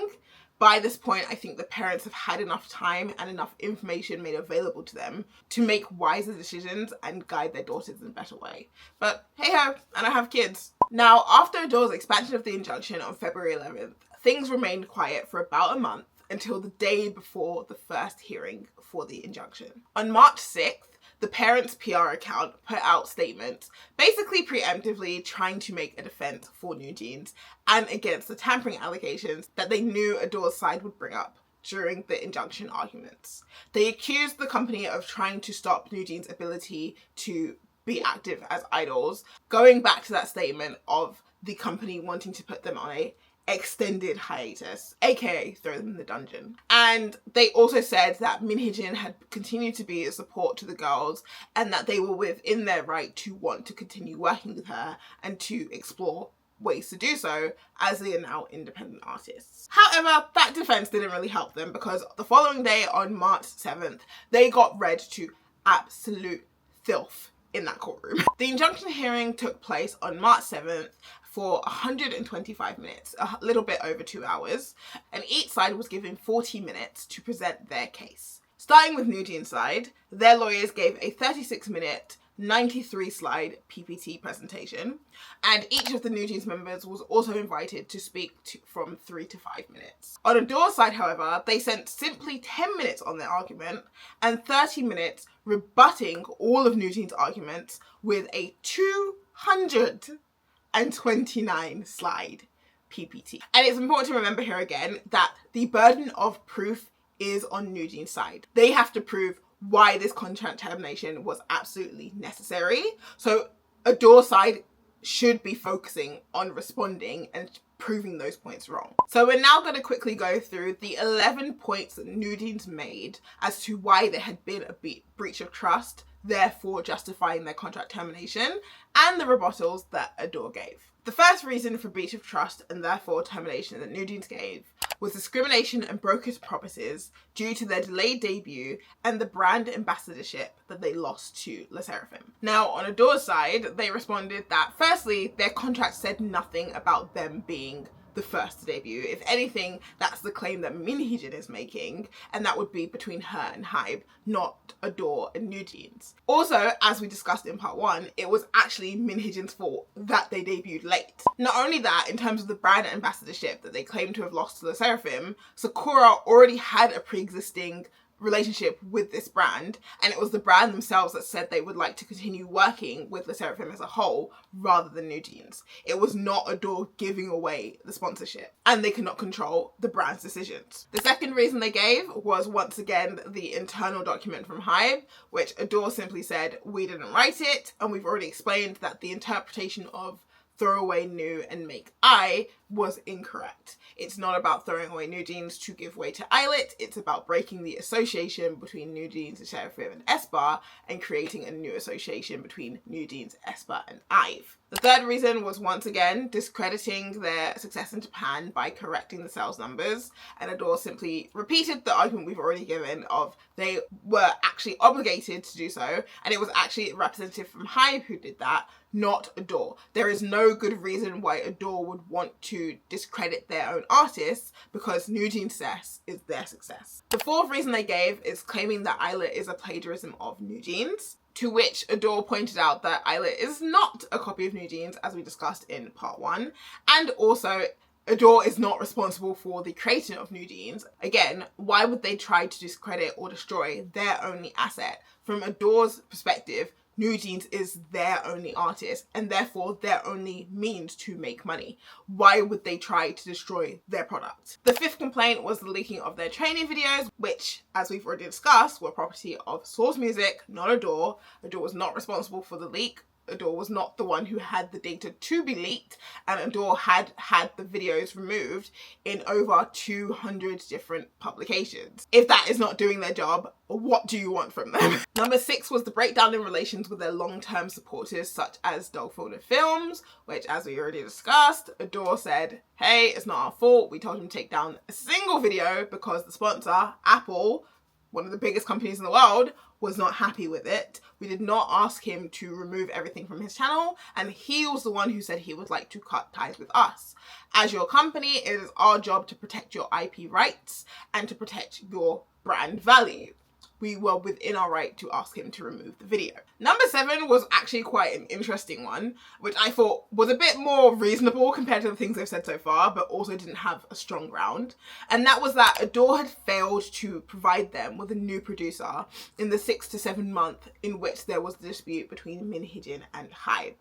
by this point, I think the parents have had enough time and enough information made available to them to make wiser decisions and guide their daughters in a better way. But hey ho, and I have kids. Now, after ADOR's expansion of the injunction on February 11th, things remained quiet for about a month until the day before the first hearing for the injunction. On March 6th, the parents' PR account put out statements basically preemptively trying to make a defense for NewJeans and against the tampering allegations that they knew ADOR's side would bring up during the injunction arguments. They accused the company of trying to stop NewJeans' ability to be active as idols, going back to that statement of the company wanting to put them on a extended hiatus, aka throw them in the dungeon. And they also said that Hee-Jin had continued to be a support to the girls and that they were within their right to want to continue working with her and to explore ways to do so, as they are now independent artists. However, that defense didn't really help them, because the following day, on March 7th, they got read to absolute filth in that courtroom. The injunction hearing took place on March 7th for 125 minutes, a little bit over 2 hours, and each side was given 40 minutes to present their case. Starting with NewJeans' side, their lawyers gave a 36-minute 93-slide PPT presentation, and each of the NewJeans members was also invited to speak from 3 to 5 minutes. On ADOR's side, however, they sent simply 10 minutes on their argument and 30 minutes rebutting all of NewJeans' arguments with a 229-slide PPT. And it's important to remember here again that the burden of proof is on NewJeans' side. They have to prove why this contract termination was absolutely necessary. So ADOR's side should be focusing on responding and proving those points wrong. So we're now going to quickly go through the 11 points that NewJeans made as to why there had been a breach of trust, therefore justifying their contract termination, and the rebuttals that ADOR gave. The first reason for breach of trust and therefore termination that NewJeans gave was discrimination and broker's promises due to their delayed debut and the brand ambassadorship that they lost to LE SSERAFIM. Now, on ADOR's side, they responded that firstly, their contract said nothing about them being the first to debut. If anything, that's the claim that Hee-Jin is making, and that would be between her and HYBE, not ADOR and NewJeans. Also, as we discussed in part 1, it was actually Hee-Jin's fault that they debuted late. Not only that, in terms of the brand ambassadorship that they claim to have lost to LE SSERAFIM, Sakura already had a pre-existing relationship with this brand, and it was the brand themselves that said they would like to continue working with LE SSERAFIM as a whole rather than NewJeans. It was not ADOR giving away the sponsorship, and they could not control the brand's decisions. The second reason they gave was once again the internal document from HYBE, which ADOR simply said, we didn't write it, and we've already explained that the interpretation of throw away new and make I was incorrect. It's not about throwing away NewJeans to give way to Eyelet, it's about breaking the association between NewJeans, SSERAFIM and aespa and creating a new association between NewJeans, aespa and IVE. The third reason was once again discrediting their success in Japan by correcting the sales numbers, and ADOR simply repeated the argument we've already given of they were actually obligated to do so, and it was actually a representative from HYBE who did that, not ADOR. There is no good reason why ADOR would want to discredit their own artists, because NewJeans' success is their success. The fourth reason they gave is claiming that Eyelet is a plagiarism of NewJeans, to which ADOR pointed out that Eyelet is not a copy of NewJeans, as we discussed in part 1, and also ADOR is not responsible for the creation of NewJeans. Again, why would they try to discredit or destroy their only asset? From ADOR's perspective, NewJeans is their only artist and therefore their only means to make money. Why would they try to destroy their product? The fifth complaint was the leaking of their training videos, which, as we've already discussed, were property of Source Music, not ADOR. ADOR was not responsible for the leak. ADOR was not the one who had the data to be leaked, and ADOR had the videos removed in over 200 different publications. If that is not doing their job, what do you want from them? Number 6 was the breakdown in relations with their long-term supporters such as Dolphiners Films, which, as we already discussed, ADOR said, hey, it's not our fault, we told him to take down a single video because the sponsor, Apple, one of the biggest companies in the world, was not happy with it. We did not ask him to remove everything from his channel, and he was the one who said he would like to cut ties with us. As your company, it is our job to protect your IP rights and to protect your brand value. We were within our right to ask him to remove the video. Number 7 was actually quite an interesting one, which I thought was a bit more reasonable compared to the things they've said so far, but also didn't have a strong ground. And that was that ADOR had failed to provide them with a new producer in the 6 to 7 month in which there was the dispute between Hee-Jin and HYBE.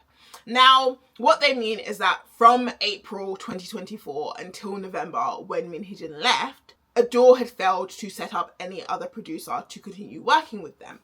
Now, what they mean is that from April 2024 until November, when Hee-Jin left, ADOR had failed to set up any other producer to continue working with them.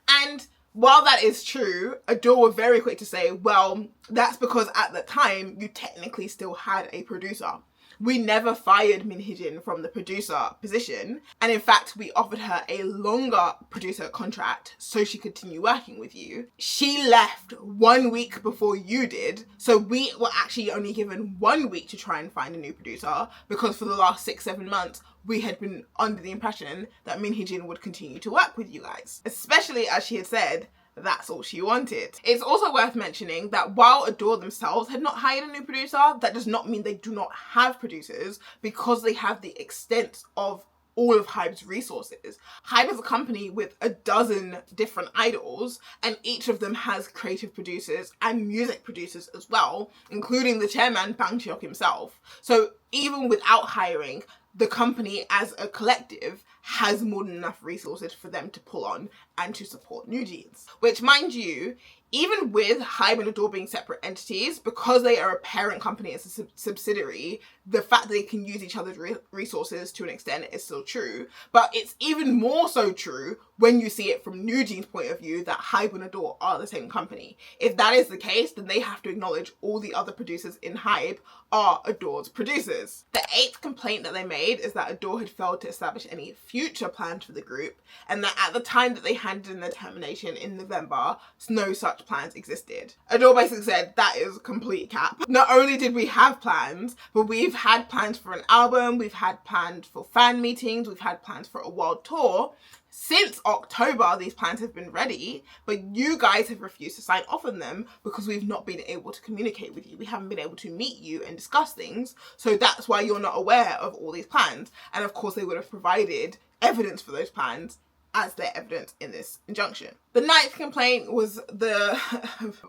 And while that is true, ADOR were very quick to say, well, that's because at the time you technically still had a producer. We never fired Min Hee-Jin from the producer position, and in fact we offered her a longer producer contract so she could continue working with you. She left 1 week before you did, so we were actually only given 1 week to try and find a new producer, because for the last 6-7 months we had been under the impression that Min Hee-Jin would continue to work with you guys, especially as she had said that's all she wanted. It's also worth mentioning that while ADOR themselves had not hired a new producer, that does not mean they do not have producers, because they have the extent of all of HYBE's resources. HYBE is a company with a dozen different idols, and each of them has creative producers and music producers as well, including the chairman Bang Cheok himself. So even without hiring, the company as a collective has more than enough resources for them to pull on and to support NewJeans. Which, mind you, even with HYBE and ADOR being separate entities, because they are a parent company as a subsidiary, the fact that they can use each other's resources to an extent is still true. But it's even more so true when you see it from NewJeans' point of view that HYBE and ADOR are the same company. If that is the case, then they have to acknowledge all the other producers in HYBE are ADOR's producers. The 8th complaint that they made is that ADOR had failed to establish any future plans for the group, and that at the time that they handed in their termination in November, no such plans existed. ADOR basically said that is complete cap. Not only did we have plans, but we've had plans for an album, we've had plans for fan meetings, we've had plans for a world tour. Since October, these plans have been ready, but you guys have refused to sign off on them because we've not been able to communicate with you. We haven't been able to meet you and discuss things, so that's why you're not aware of all these plans. And of course, they would have provided evidence for those plans as their evidence in this injunction. The 9th complaint was the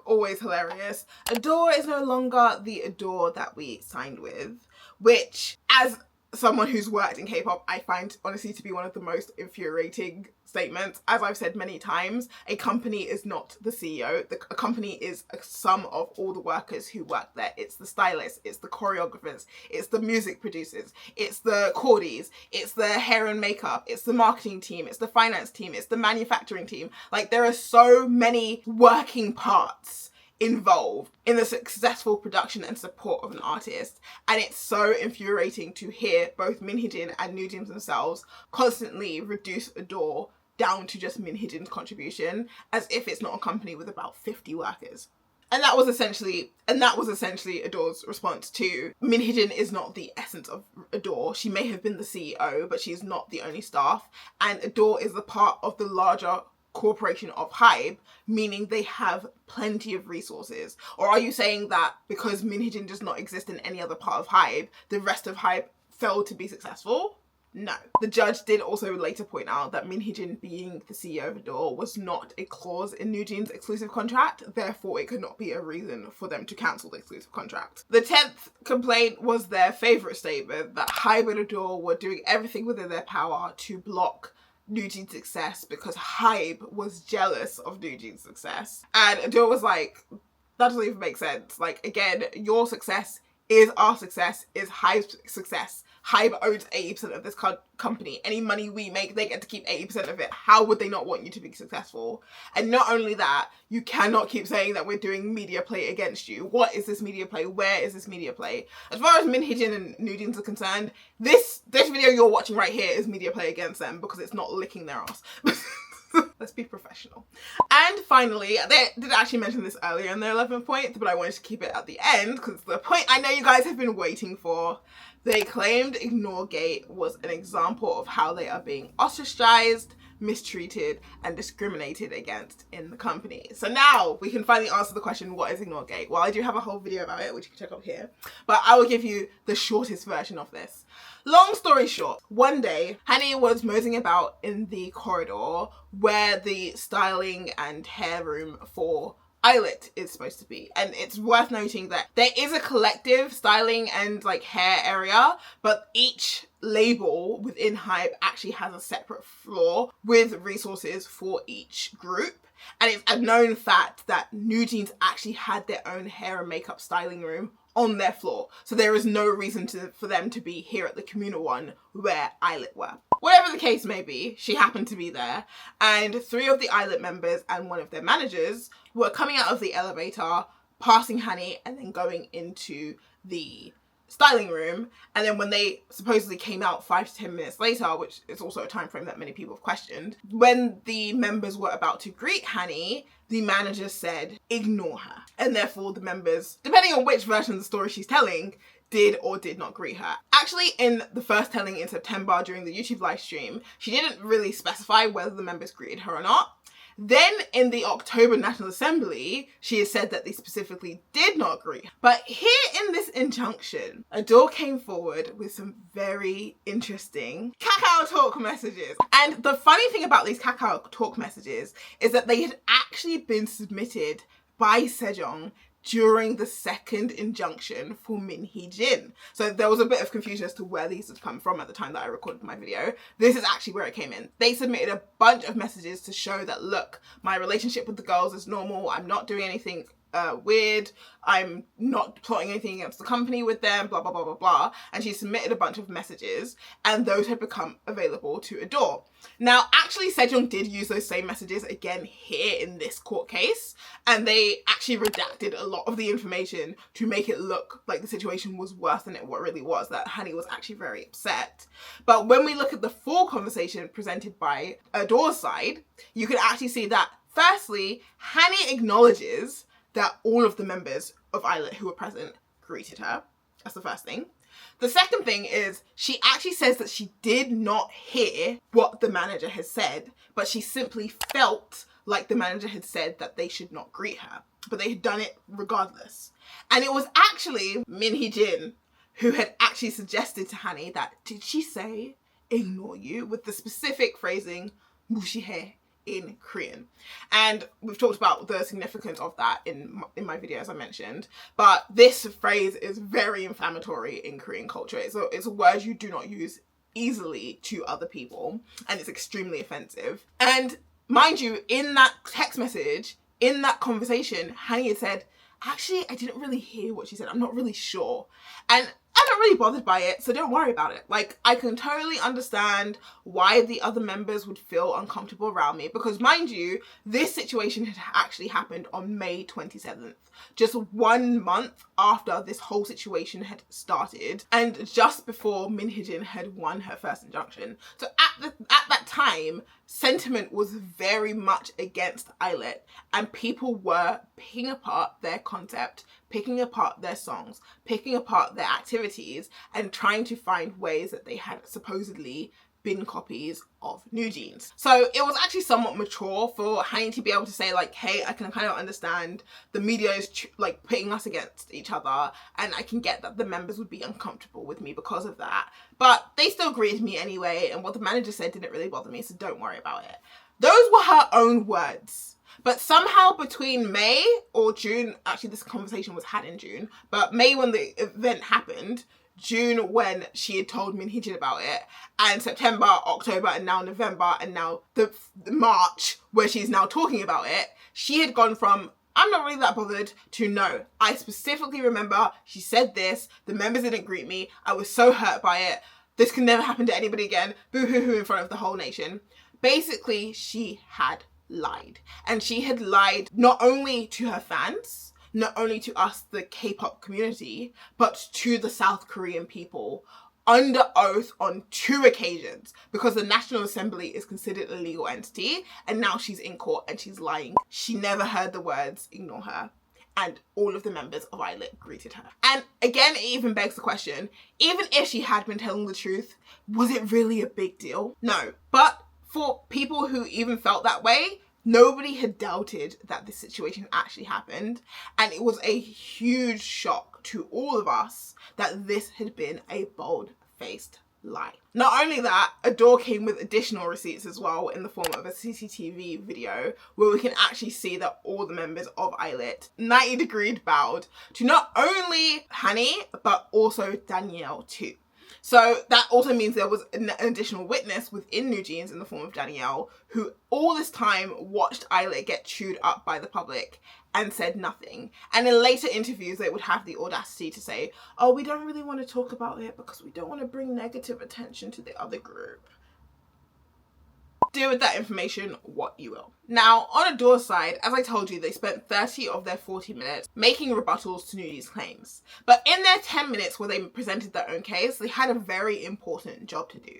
always hilarious. ADOR is no longer the ADOR that we signed with, which, as someone who's worked in K-pop, I find honestly to be one of the most infuriating statements. As I've said many times, a company is not the CEO. A company is a sum of all the workers who work there. It's the stylists, it's the choreographers, it's the music producers, it's the cordies, it's the hair and makeup, it's the marketing team, it's the finance team, it's the manufacturing team. Like, there are so many working parts involved in the successful production and support of an artist, and it's so infuriating to hear both Min Hee-Jin and NewJeans themselves constantly reduce ADOR down to just Min Hee-Jin's contribution, as if it's not a company with about 50 workers. And that was essentially ADOR's response to Min Hee-Jin is not the essence of ADOR. She may have been the CEO, but she's not the only staff, and ADOR is a part of the larger corporation of HYBE, meaning they have plenty of resources? Or are you saying that because Min Hee-Jin does not exist in any other part of HYBE, the rest of HYBE failed to be successful? No. The judge did also later point out that Min Hee-Jin being the CEO of ADOR was not a clause in NewJeans' exclusive contract, therefore it could not be a reason for them to cancel the exclusive contract. The 10th complaint was their favourite statement, that HYBE and ADOR were doing everything within their power to block NewJeans' success because HYBE was jealous of NewJeans' success. And ADOR was like, that doesn't even make sense. Like, again, your success is our success, is HYBE's success. HYBE owns 80% of this company. Any money we make, they get to keep 80% of it. How would they not want you to be successful? And not only that, you cannot keep saying that we're doing media play against you. What is this media play? Where is this media play? As far as Min Hee-Jin and NewJeans are concerned, this video you're watching right here is media play against them because it's not licking their ass. Let's be professional. And finally, they did actually mention this earlier in their 11th point, but I wanted to keep it at the end because the point I know you guys have been waiting for. They claimed ADOR Gate was an example of how they are being ostracized, mistreated, and discriminated against in the company. So now we can finally answer the question, what is ADOR Gate? Well, I do have a whole video about it, which you can check up here, but I will give you the shortest version of this. Long story short, one day, Hanni was moseying about in the corridor where the styling and hair room for Eyelet is supposed to be. And it's worth noting that there is a collective styling and like hair area, but each label within HYBE actually has a separate floor with resources for each group. And it's a known fact that NewJeans actually had their own hair and makeup styling room on their floor. So there is no reason for them to be here at the communal one where Eyelet were. Whatever the case may be, she happened to be there, and 3 of the Eyelet members and 1 of their managers were coming out of the elevator, passing Hanni, and then going into the styling room, and then when they supposedly came out 5 to 10 minutes later, which is also a time frame that many people have questioned, when the members were about to greet Hanni, the manager said, ignore her. And therefore the members, depending on which version of the story she's telling, did or did not greet her. Actually, in the first telling in September during the YouTube live stream, she didn't really specify whether the members greeted her or not. Then in the October National Assembly, she has said that they specifically did not greet her. But here in this injunction, ADOR came forward with some very interesting Kakao talk messages. And the funny thing about these Kakao talk messages is that they had actually been submitted by Sejong during the second injunction for Min Hee-Jin. So there was a bit of confusion as to where these had come from at the time that I recorded my video. This is actually where it came in. They submitted a bunch of messages to show that, look, my relationship with the girls is normal. I'm not doing anything weird. I'm not plotting anything against the company with them, blah, blah, blah, blah, blah. And she submitted a bunch of messages, and those had become available to ADOR. Now, actually, Sejong did use those same messages again here in this court case, and they actually redacted a lot of the information to make it look like the situation was worse than it really was, that Hanni was actually very upset. But when we look at the full conversation presented by ADOR's side, you can actually see that, firstly, Hanni acknowledges that all of the members of Islet who were present greeted her. That's the first thing. The second thing is she actually says that she did not hear what the manager has said, but she simply felt like the manager had said that they should not greet her, but they had done it regardless. And it was actually Min Hee-Jin who had actually suggested to Hanni that, did she say ignore you, with the specific phrasing 무시해 in Korean. And we've talked about the significance of that in my video, as I mentioned, but this phrase is very inflammatory in Korean culture. It's a word you do not use easily to other people, and it's extremely offensive. And mind you, in that text message, in that conversation, Hanni had said, actually, I didn't really hear what she said. I'm not really sure. And I'm not really bothered by it, so don't worry about it. Like, I can totally understand why the other members would feel uncomfortable around me, because mind you, this situation had actually happened on May 27th, just 1 month after this whole situation had started, and just before Min Hee-Jin had won her first injunction. So at that time, sentiment was very much against Islet, and people were picking apart their concept, picking apart their songs, picking apart their activities, and trying to find ways that they had supposedly been copies of NewJeans. So it was actually somewhat mature for Hanni to be able to say, like, hey, I can kind of understand the media is like putting us against each other, and I can get that the members would be uncomfortable with me because of that. But they still greeted me anyway, and what the manager said didn't really bother me, so don't worry about it. Those were her own words. But somehow between May or June, actually this conversation was had in June, but May when the event happened, June when she had told Min Hee-Jin about it, and September, October, and now November, and now the March where she's now talking about it, she had gone from, I'm not really that bothered, to no, I specifically remember she said this, the members didn't greet me, I was so hurt by it, this can never happen to anybody again, boo-hoo-hoo in front of the whole nation. Basically, she had lied. And she had lied not only to her fans, not only to us, the K-pop community, but to the South Korean people under oath on 2 occasions, because the National Assembly is considered a legal entity, and now she's in court and she's lying. She never heard the words ignore her, and all of the members of Islet greeted her. And again, it even begs the question, even if she had been telling the truth, was it really a big deal? No. But for people who even felt that way, nobody had doubted that this situation actually happened, and it was a huge shock to all of us that this had been a bold-faced lie. Not only that, ADOR came with additional receipts as well in the form of a CCTV video where we can actually see that all the members of Islet 90-degree bowed to not only Hanni, but also Danielle too. So that also means there was an additional witness within NewJeans in the form of Danielle, who all this time watched Islet get chewed up by the public and said nothing. And in later interviews, they would have the audacity to say, oh, we don't really want to talk about it because we don't want to bring negative attention to the other group. do with that information what you will. Now, on ADOR's side, as I told you, they spent 30 of their 40 minutes making rebuttals to NewJeans' claims. But in their 10 minutes where they presented their own case, they had a very important job to do.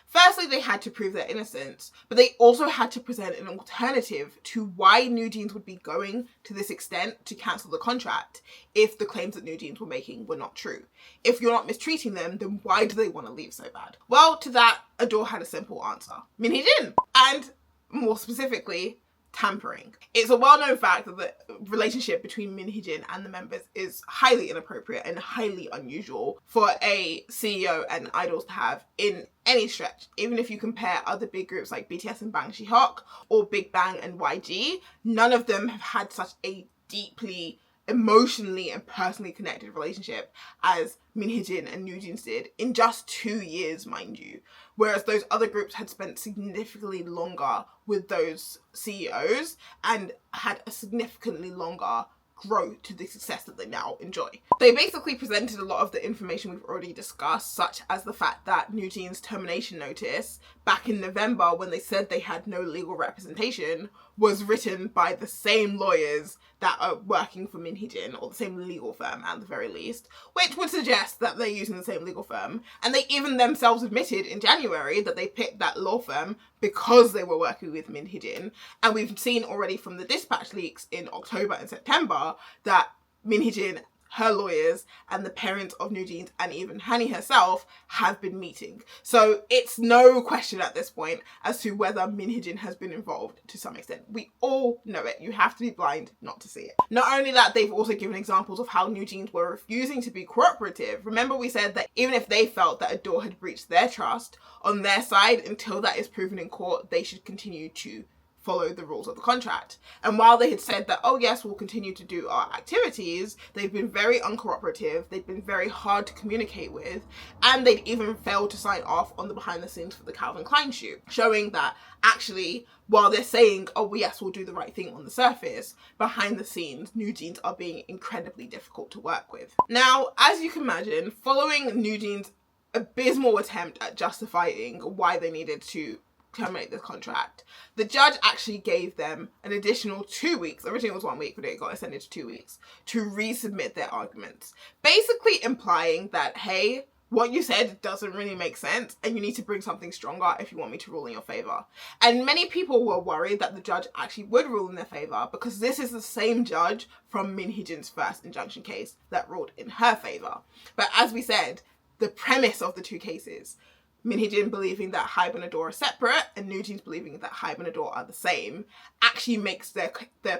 Firstly, they had to prove their innocence, but they also had to present an alternative to why NewJeans would be going to this extent to cancel the contract if the claims that NewJeans were making were not true. If you're not mistreating them, then why do they want to leave so bad? Well, to that, ADOR had a simple answer. Hee-Jin! And more specifically, tampering. It's a well-known fact that the relationship between Hee-Jin and the members is highly inappropriate and highly unusual for a CEO and idols to have in any stretch. Even if you compare other big groups like BTS and Bang Jihok or Big Bang and YG, none of them have had such a deeply emotionally and personally connected relationship as Hee-Jin and NewJeans did in just 2 years, mind you. Whereas those other groups had spent significantly longer with those CEOs and had a significantly longer growth to the success that they now enjoy. They basically presented a lot of the information we've already discussed, such as the fact that NewJeans' termination notice back in November, when they said they had no legal representation, was written by the same lawyers that are working for Hee-Jin, or the same legal firm at the very least, which would suggest that they're using the same legal firm. And they even themselves admitted in January that they picked that law firm because they were working with Hee-Jin. And we've seen already from the dispatch leaks in October and September that Hee-Jin, her lawyers, and the parents of NewJeans, and even Hanni herself have been meeting. So it's no question at this point as to whether Hee-Jin has been involved to some extent. We all know it. You have to be blind not to see it. Not only that, they've also given examples of how NewJeans were refusing to be cooperative. Remember, we said that even if they felt that ADOR had breached their trust, on their side, until that is proven in court, they should continue to follow the rules of the contract. And while they had said that, oh yes, we'll continue to do our activities, they've been very uncooperative, they've been very hard to communicate with, and they'd even failed to sign off on the behind the scenes for the Calvin Klein shoot, showing that actually, while they're saying, oh yes, we'll do the right thing on the surface, behind the scenes, NewJeans are being incredibly difficult to work with. Now, as you can imagine, following NewJeans' abysmal attempt at justifying why they needed to terminate the contract, the judge actually gave them an additional 2 weeks, originally it was 1 week, but it got extended to 2 weeks, to resubmit their arguments, basically implying that, hey, what you said doesn't really make sense and you need to bring something stronger if you want me to rule in your favor. And many people were worried that the judge actually would rule in their favor because this is the same judge from Hee-Jin's first injunction case that ruled in her favor. But as we said, the premise of the two cases, Hee-Jin believing that HYBE and ADOR are separate and NewJeans believing that HYBE and ADOR are the same, actually makes their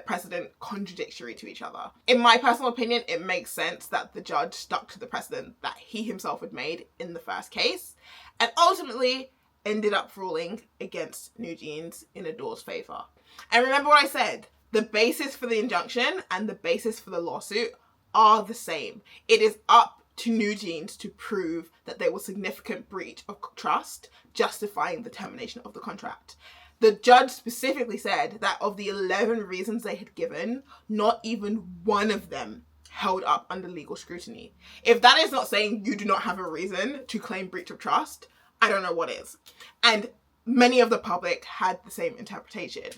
precedent contradictory to each other. In my personal opinion, it makes sense that the judge stuck to the precedent that he himself had made in the first case and ultimately ended up ruling against NewJeans in ADOR's favor. And remember what I said, the basis for the injunction and the basis for the lawsuit are the same. It is up to NewJeans to prove that there was significant breach of trust, justifying the termination of the contract. The judge specifically said that of the 11 reasons they had given, not even one of them held up under legal scrutiny. If that is not saying you do not have a reason to claim breach of trust, I don't know what is. And many of the public had the same interpretation.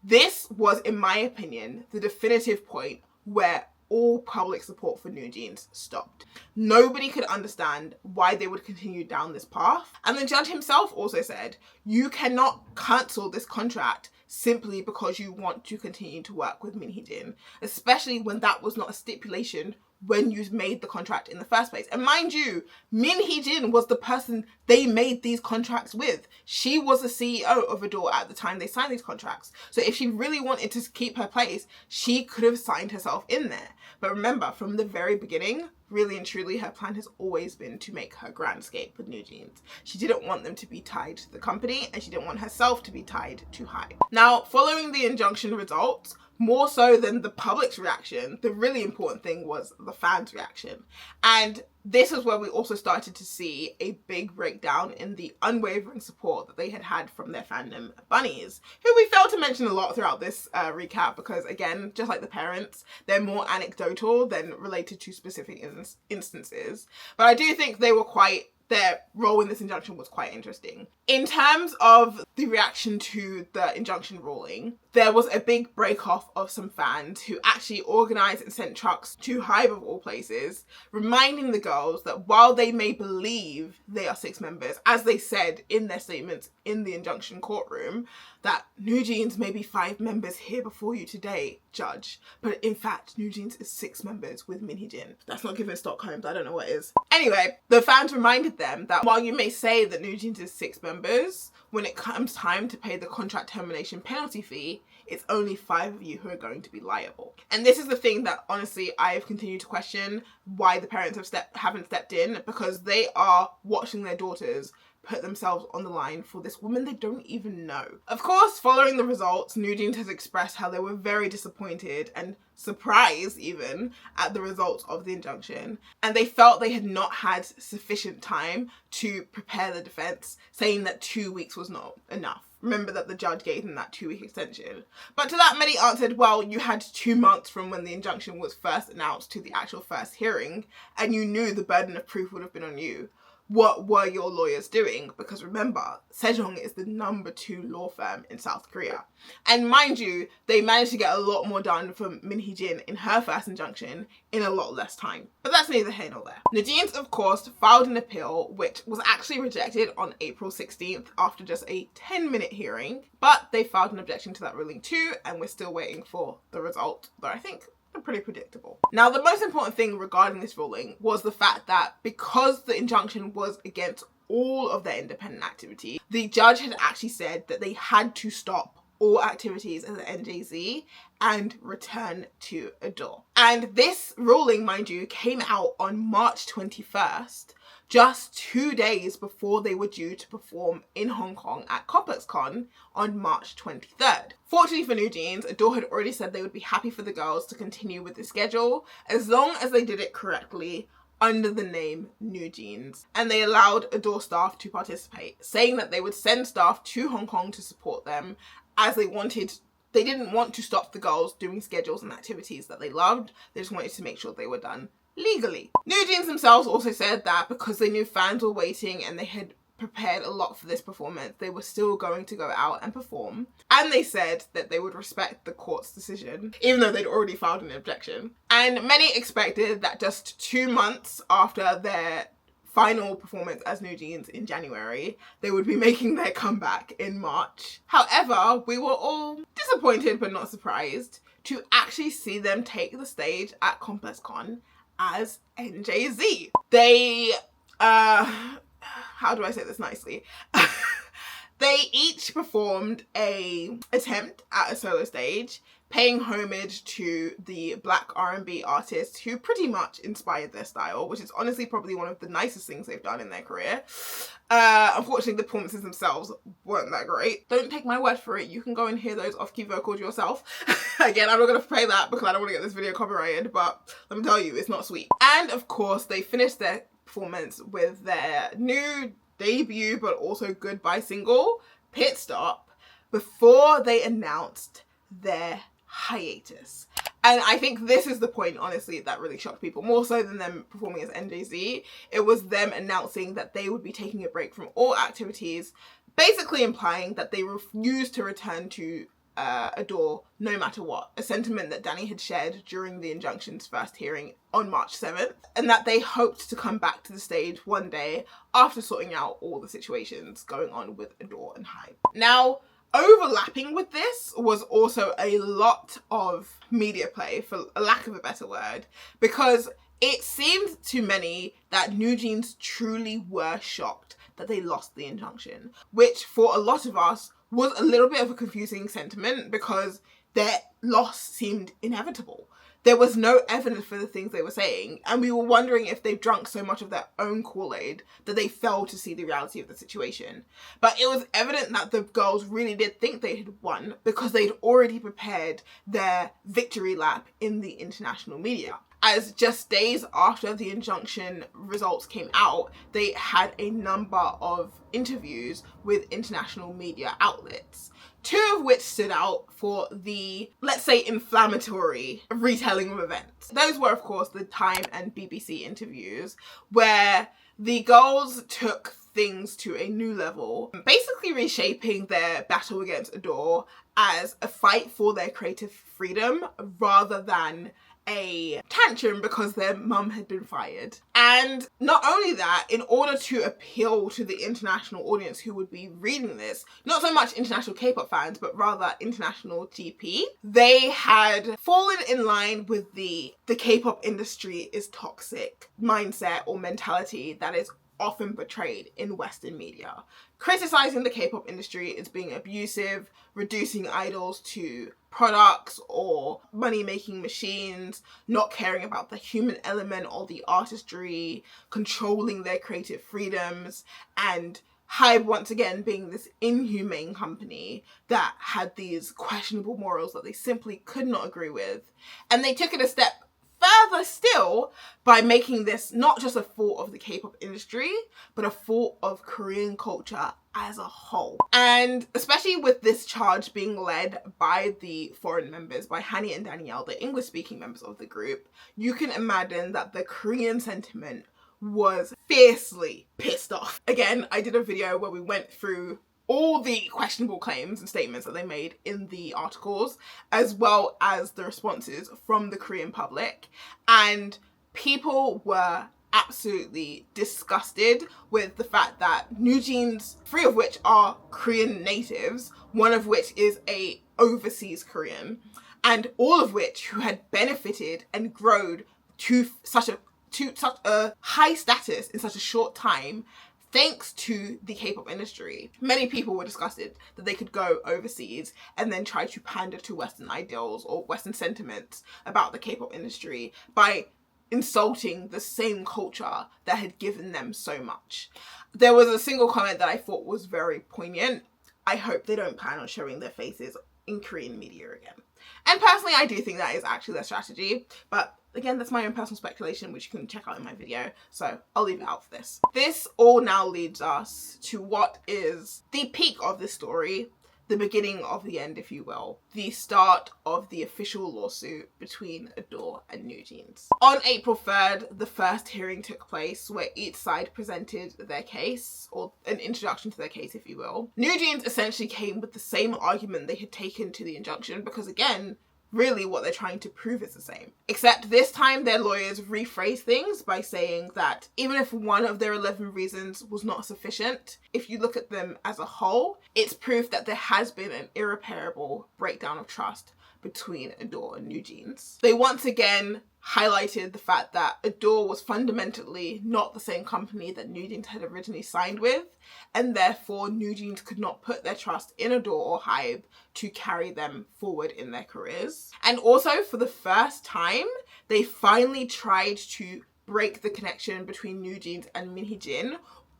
This was, in my opinion, the definitive point where all public support for NewJeans stopped. Nobody could understand why they would continue down this path. And the judge himself also said, you cannot cancel this contract simply because you want to continue to work with Hee-Jin, especially when that was not a stipulation when you made the contract in the first place. And mind you, Hee-Jin was the person they made these contracts with. She was the CEO of ADOR at the time they signed these contracts. So if she really wanted to keep her place, she could have signed herself in there. But remember, from the very beginning, really and truly, her plan has always been to make her grand escape with NewJeans. She didn't want them to be tied to the company, and she didn't want herself to be tied to HYBE. Now, following the injunction results, more so than the public's reaction, the really important thing was the fans' reaction. And this is where we also started to see a big breakdown in the unwavering support that they had had from their fandom bunnies, who we failed to mention a lot throughout this recap because, again, just like the parents, they're more anecdotal than related to specific instances. But I do think they were quite their role in this injunction was quite interesting. In terms of the reaction to the injunction ruling, there was a big break-off of some fans who actually organised and sent trucks to HYBE of all places, reminding the girls that while they may believe they are 6 members, as they said in their statements in the injunction courtroom, that NewJeans may be 5 members here before you today, judge, but in fact NewJeans is 6 members with Hee-Jin. That's not giving Stockholm, I don't know what is. Anyway, the fans reminded them that while you may say that NewJeans is 6 members, when it comes time to pay the contract termination penalty fee, it's only 5 of you who are going to be liable. And this is the thing that honestly I've continued to question why the parents haven't stepped in, because they are watching their daughters put themselves on the line for this woman they don't even know. Of course, following the results, NewJeans has expressed how they were very disappointed and surprised even at the results of the injunction, and they felt they had not had sufficient time to prepare the defense, saying that 2 weeks was not enough. Remember that the judge gave them that 2-week extension. But to that, many answered, well, you had 2 months from when the injunction was first announced to the actual first hearing, and you knew the burden of proof would have been on you. What were your lawyers doing? Because remember, Sejong is the number 2 law firm in South Korea. And mind you, they managed to get a lot more done for Hee-Jin in her first injunction in a lot less time. But that's neither here nor there. NewJeans, of course, filed an appeal, which was actually rejected on April 16th after just a 10-minute hearing. But they filed an objection to that ruling too, and we're still waiting for the result, though I think pretty predictable. Now, the most important thing regarding this ruling was the fact that because the injunction was against all of their independent activity, the judge had actually said that they had to stop all activities as an NJZ and return to ADOR. And this ruling, mind you, came out on March 21st, just 2 days before they were due to perform in Hong Kong at ComplexCon on March 23rd. Fortunately for NewJeans, ADOR had already said they would be happy for the girls to continue with the schedule as long as they did it correctly under the name NewJeans, and they allowed ADOR staff to participate, saying that they would send staff to Hong Kong to support them as they didn't want to stop the girls doing schedules and activities that they loved. They just wanted to make sure they were done legally. NewJeans themselves also said that because they knew fans were waiting and they had prepared a lot for this performance, they were still going to go out and perform. And they said that they would respect the court's decision, even though they'd already filed an objection. And many expected that just 2 months after their final performance as NewJeans in January, they would be making their comeback in March. However, we were all disappointed but not surprised to actually see them take the stage at ComplexCon as NJZ. They, how do I say this nicely? They each performed an attempt at a solo stage, paying homage to the Black R&B artists who pretty much inspired their style, which is honestly probably one of the nicest things they've done in their career. Unfortunately, the performances themselves weren't that great. Don't take my word for it. You can go and hear those off-key vocals yourself. Again, I'm not going to play that because I don't want to get this video copyrighted, but let me tell you, it's not sweet. And of course, they finished their performance with their new debut, but also goodbye single, Pit Stop, before they announced their hiatus. And I think this is the point, honestly, that really shocked people, more so than them performing as NJZ. It was them announcing that they would be taking a break from all activities, basically implying that they refused to return to ADOR no matter what, a sentiment that Danny had shared during the injunction's first hearing on March 7th, and that they hoped to come back to the stage one day after sorting out all the situations going on with ADOR and HYBE. Now, overlapping with this was also a lot of media play, for a lack of a better word, because it seemed to many that NewJeans truly were shocked that they lost the injunction, which for a lot of us was a little bit of a confusing sentiment because their loss seemed inevitable. There was no evidence for the things they were saying, and we were wondering if they've drunk so much of their own Kool-Aid that they failed to see the reality of the situation. But it was evident that the girls really did think they had won because they'd already prepared their victory lap in the international media. as just days after the injunction results came out, they had a number of interviews with international media outlets, two of which stood out for the, let's say, inflammatory retelling of events. Those were, of course, the Time and BBC interviews, where the girls took things to a new level, basically reshaping their battle against ADOR as a fight for their creative freedom rather than a tantrum because their mum had been fired. And not only that, in order to appeal to the international audience who would be reading this, not so much international K-pop fans, but rather international GP, they had fallen in line with the K-pop industry is toxic mindset or mentality that is often portrayed in Western media, criticizing the K-pop industry as being abusive, reducing idols to products or money-making machines, not caring about the human element or the artistry, controlling their creative freedoms, and HYBE once again being this inhumane company that had these questionable morals that they simply could not agree with. And they took it a step further still by making this not just a fault of the K-pop industry, but a fault of Korean culture as a whole. And especially with this charge being led by the foreign members, by Hanni and Danielle, the English-speaking members of the group, you can imagine that the Korean sentiment was fiercely pissed off. Again, I did a video where we went through all the questionable claims and statements that they made in the articles, as well as the responses from the Korean public. And people were absolutely disgusted with the fact that NewJeans, 3 of which are Korean natives, 1 of which is a overseas Korean, and all of which who had benefited and grown to such a high status in such a short time, thanks to the K-pop industry. Many people were disgusted that they could go overseas and then try to pander to Western ideals or Western sentiments about the K-pop industry by insulting the same culture that had given them so much. There was a single comment that I thought was very poignant. I hope they don't plan on showing their faces in Korean media again. And personally, I do think that is actually their strategy, but again, that's my own personal speculation, which you can check out in my video, so I'll leave it out for this. This all now leads us to what is the peak of this story, the beginning of the end, if you will, the start of the official lawsuit between ADOR and NewJeans. On April 3rd, the first hearing took place where each side presented their case, or an introduction to their case, if you will. NewJeans essentially came with the same argument they had taken to the injunction because, again, really what they're trying to prove is the same. Except this time their lawyers rephrased things by saying that even if one of their 11 reasons was not sufficient, if you look at them as a whole, it's proof that there has been an irreparable breakdown of trust between ADOR and NewJeans. They once again highlighted the fact that ADOR was fundamentally not the same company that NewJeans had originally signed with, and therefore NewJeans could not put their trust in ADOR or HYBE to carry them forward in their careers. And also, for the first time, they finally tried to break the connection between NewJeans and Hee-Jin,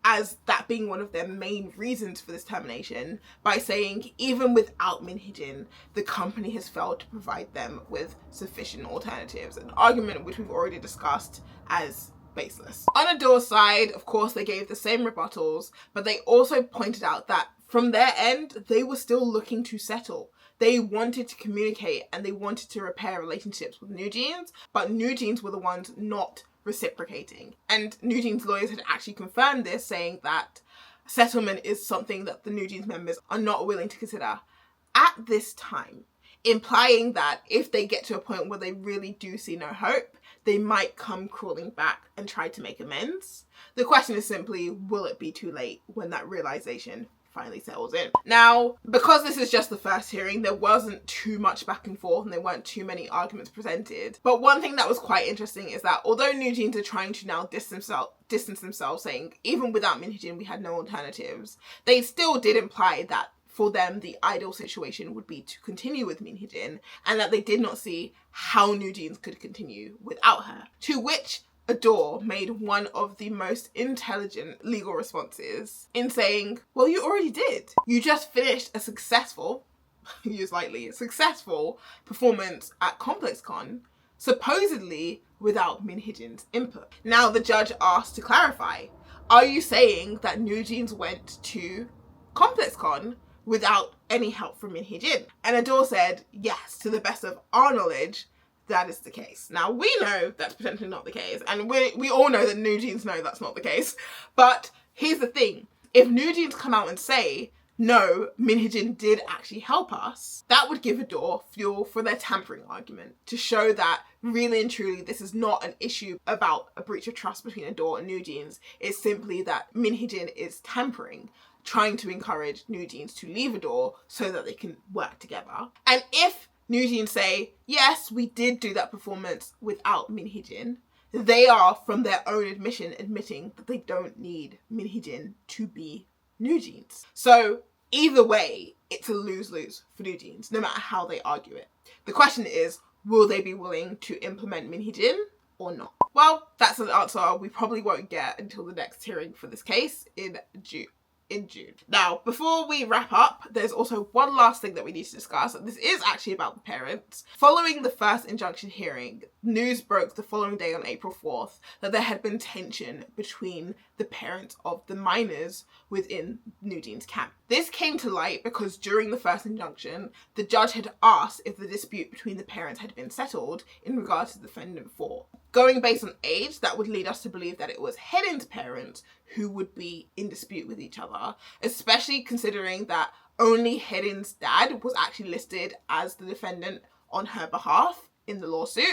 as that being one of their main reasons for this termination, by saying even without Hee-Jin, the company has failed to provide them with sufficient alternatives, an argument which we've already discussed as baseless. On ADOR's side, of course, they gave the same rebuttals, but they also pointed out that from their end, they were still looking to settle. They wanted to communicate and they wanted to repair relationships with NewJeans, but NewJeans were the ones not reciprocating. And NewJeans lawyers had actually confirmed this, saying that settlement is something that the NewJeans members are not willing to consider at this time, implying that if they get to a point where they really do see no hope, they might come crawling back and try to make amends. The question is simply, will it be too late when that realization finally settles in? Now, because this is just the first hearing, there wasn't too much back and forth and there weren't too many arguments presented. But one thing that was quite interesting is that although NewJeans are trying to now distance themselves, saying even without Hee-Jin we had no alternatives, they still did imply that for them the ideal situation would be to continue with Hee-Jin, and that they did not see how NewJeans could continue without her. To which ADOR made one of the most intelligent legal responses in saying, well, you already did. You just finished a successful, use lightly, successful performance at ComplexCon. supposedly without Min Hee-Jin's input. Now the judge asked to clarify, are you saying that NewJeans went to ComplexCon without any help from Min Hee-Jin? And ADOR said, yes, to the best of our knowledge, that is the case. Now we know that's potentially not the case, and we all know that NewJeans know that's not the case. But here's the thing, if NewJeans come out and say, no, Min Hee-Jin did actually help us, that would give ADOR fuel for their tampering argument, to show that really and truly this is not an issue about a breach of trust between ADOR and NewJeans. It's simply that Min Hee-Jin is tampering, trying to encourage NewJeans to leave ADOR so that they can work together. And if NewJeans say, yes, we did do that performance without Min Hee-Jin, they are, from their own admission, admitting that they don't need Min Hee-Jin to be NewJeans. So either way, it's a lose-lose for NewJeans, no matter how they argue it. The question is, will they be willing to implement Min Hee-Jin or not? Well, that's an answer we probably won't get until the next hearing for this case in June. Now, before we wrap up, there's also one last thing that we need to discuss, and this is actually about the parents. Following the first injunction hearing, news broke the following day on April 4th that there had been tension between the parents of the minors within NewJeans camp. This came to light because during the first injunction, the judge had asked if the dispute between the parents had been settled in regards to the defendant 4. Going based on age, that would lead us to believe that it was Hee-Jin's parents who would be in dispute with each other, especially considering that only Hee-Jin's dad was actually listed as the defendant on her behalf in the lawsuit.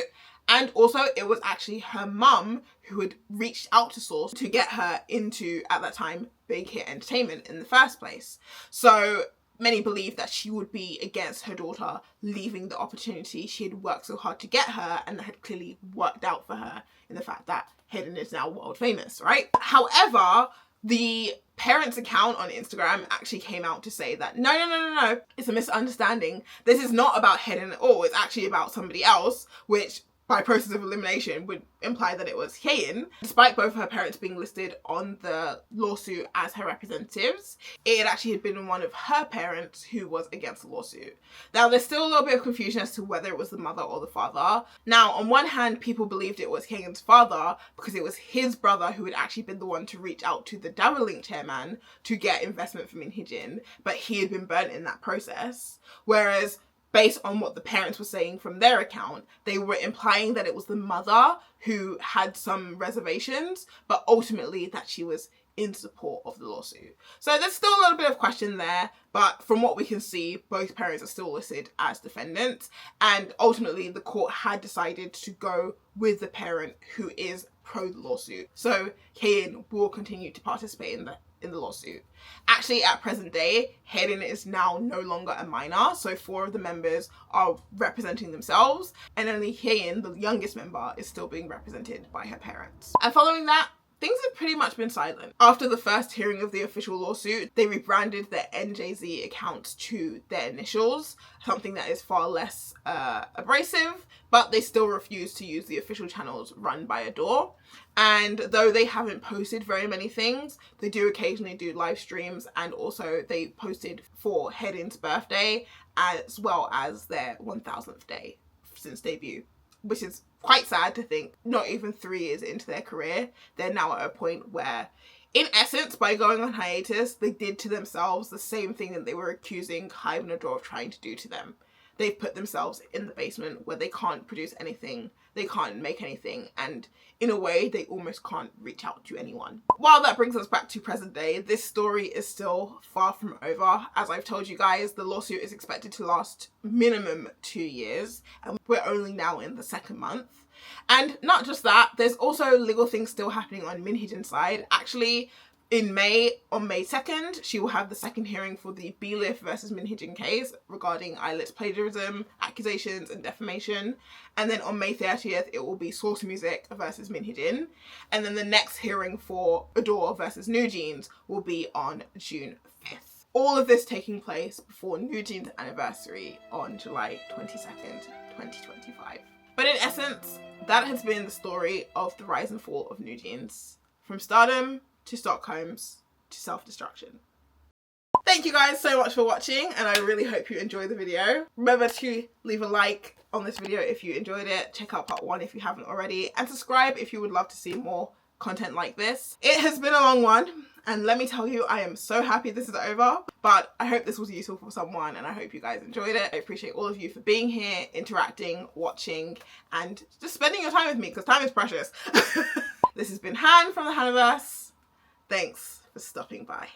And also it was actually her mum who had reached out to Source to get her into, at that time, Big Hit Entertainment in the first place. So many believe that she would be against her daughter leaving the opportunity she had worked so hard to get her, and that had clearly worked out for her in the fact that Hee-Jin is now world famous, right? However, the parents' account on Instagram actually came out to say that no, it's a misunderstanding. This is not about Hee-Jin at all. It's actually about somebody else, which by process of elimination would imply that it was Hee-Jin. Despite both her parents being listed on the lawsuit as her representatives, it actually had been one of her parents who was against the lawsuit. Now, there's still a little bit of confusion as to whether it was the mother or the father. Now, on one hand, people believed it was Hee-Jin's father because it was his brother who had actually been the one to reach out to the Link chairman to get investment from Hee-Jin, but he had been burnt in that process. Whereas based on what the parents were saying from their account, they were implying that it was the mother who had some reservations, but ultimately that she was in support of the lawsuit. So there's still a little bit of question there, but from what we can see, both parents are still listed as defendants, and ultimately the court had decided to go with the parent who is pro the lawsuit. So Hee-Jin will continue to participate in the lawsuit. Actually, at present day, Hee-Jin is now no longer a minor, so 4 of the members are representing themselves, and only Hee-Jin, the youngest member, is still being represented by her parents. And following that, things have pretty much been silent. After the first hearing of the official lawsuit, they rebranded their NJs accounts to their initials, something that is far less abrasive, but they still refuse to use the official channels run by ADOR. And though they haven't posted very many things, they do occasionally do live streams, and also they posted for Hee-Jin's birthday as well as their 1000th day since debut, which is quite sad to think not even 3 years into their career, they're now at a point where, in essence, by going on hiatus, they did to themselves the same thing that they were accusing HYBE and ADOR of trying to do to them. They've put themselves in the basement where they can't produce anything, they can't make anything, and in a way, they almost can't reach out to anyone. While that brings us back to present day, this story is still far from over. As I've told you guys, the lawsuit is expected to last minimum 2 years, and we're only now in the 2nd month. And not just that, there's also legal things still happening on Min Hee-Jin's side. Actually, in May, on May 2nd, she will have the 2nd hearing for the B-Lif versus Min Hee-Jin case regarding Eyelet's plagiarism, accusations, and defamation. And then on May 30th, it will be Source Music versus Min Hee-Jin. And then the next hearing for ADOR versus NewJeans will be on June 5th. All of this taking place before NewJeans' anniversary on July 22nd, 2025. But in essence, that has been the story of the rise and fall of NewJeans. From Stardom to Stockholm's to self-destruction. Thank you guys so much for watching, and I really hope you enjoyed the video. Remember to leave a like on this video if you enjoyed it. Check out part 1 if you haven't already, and subscribe if you would love to see more content like this. It has been a long one, and let me tell you, I am so happy this is over, but I hope this was useful for someone, and I hope you guys enjoyed it. I appreciate all of you for being here, interacting, watching, and just spending your time with me, because time is precious. This has been Han from the Haniverse. Thanks for stopping by.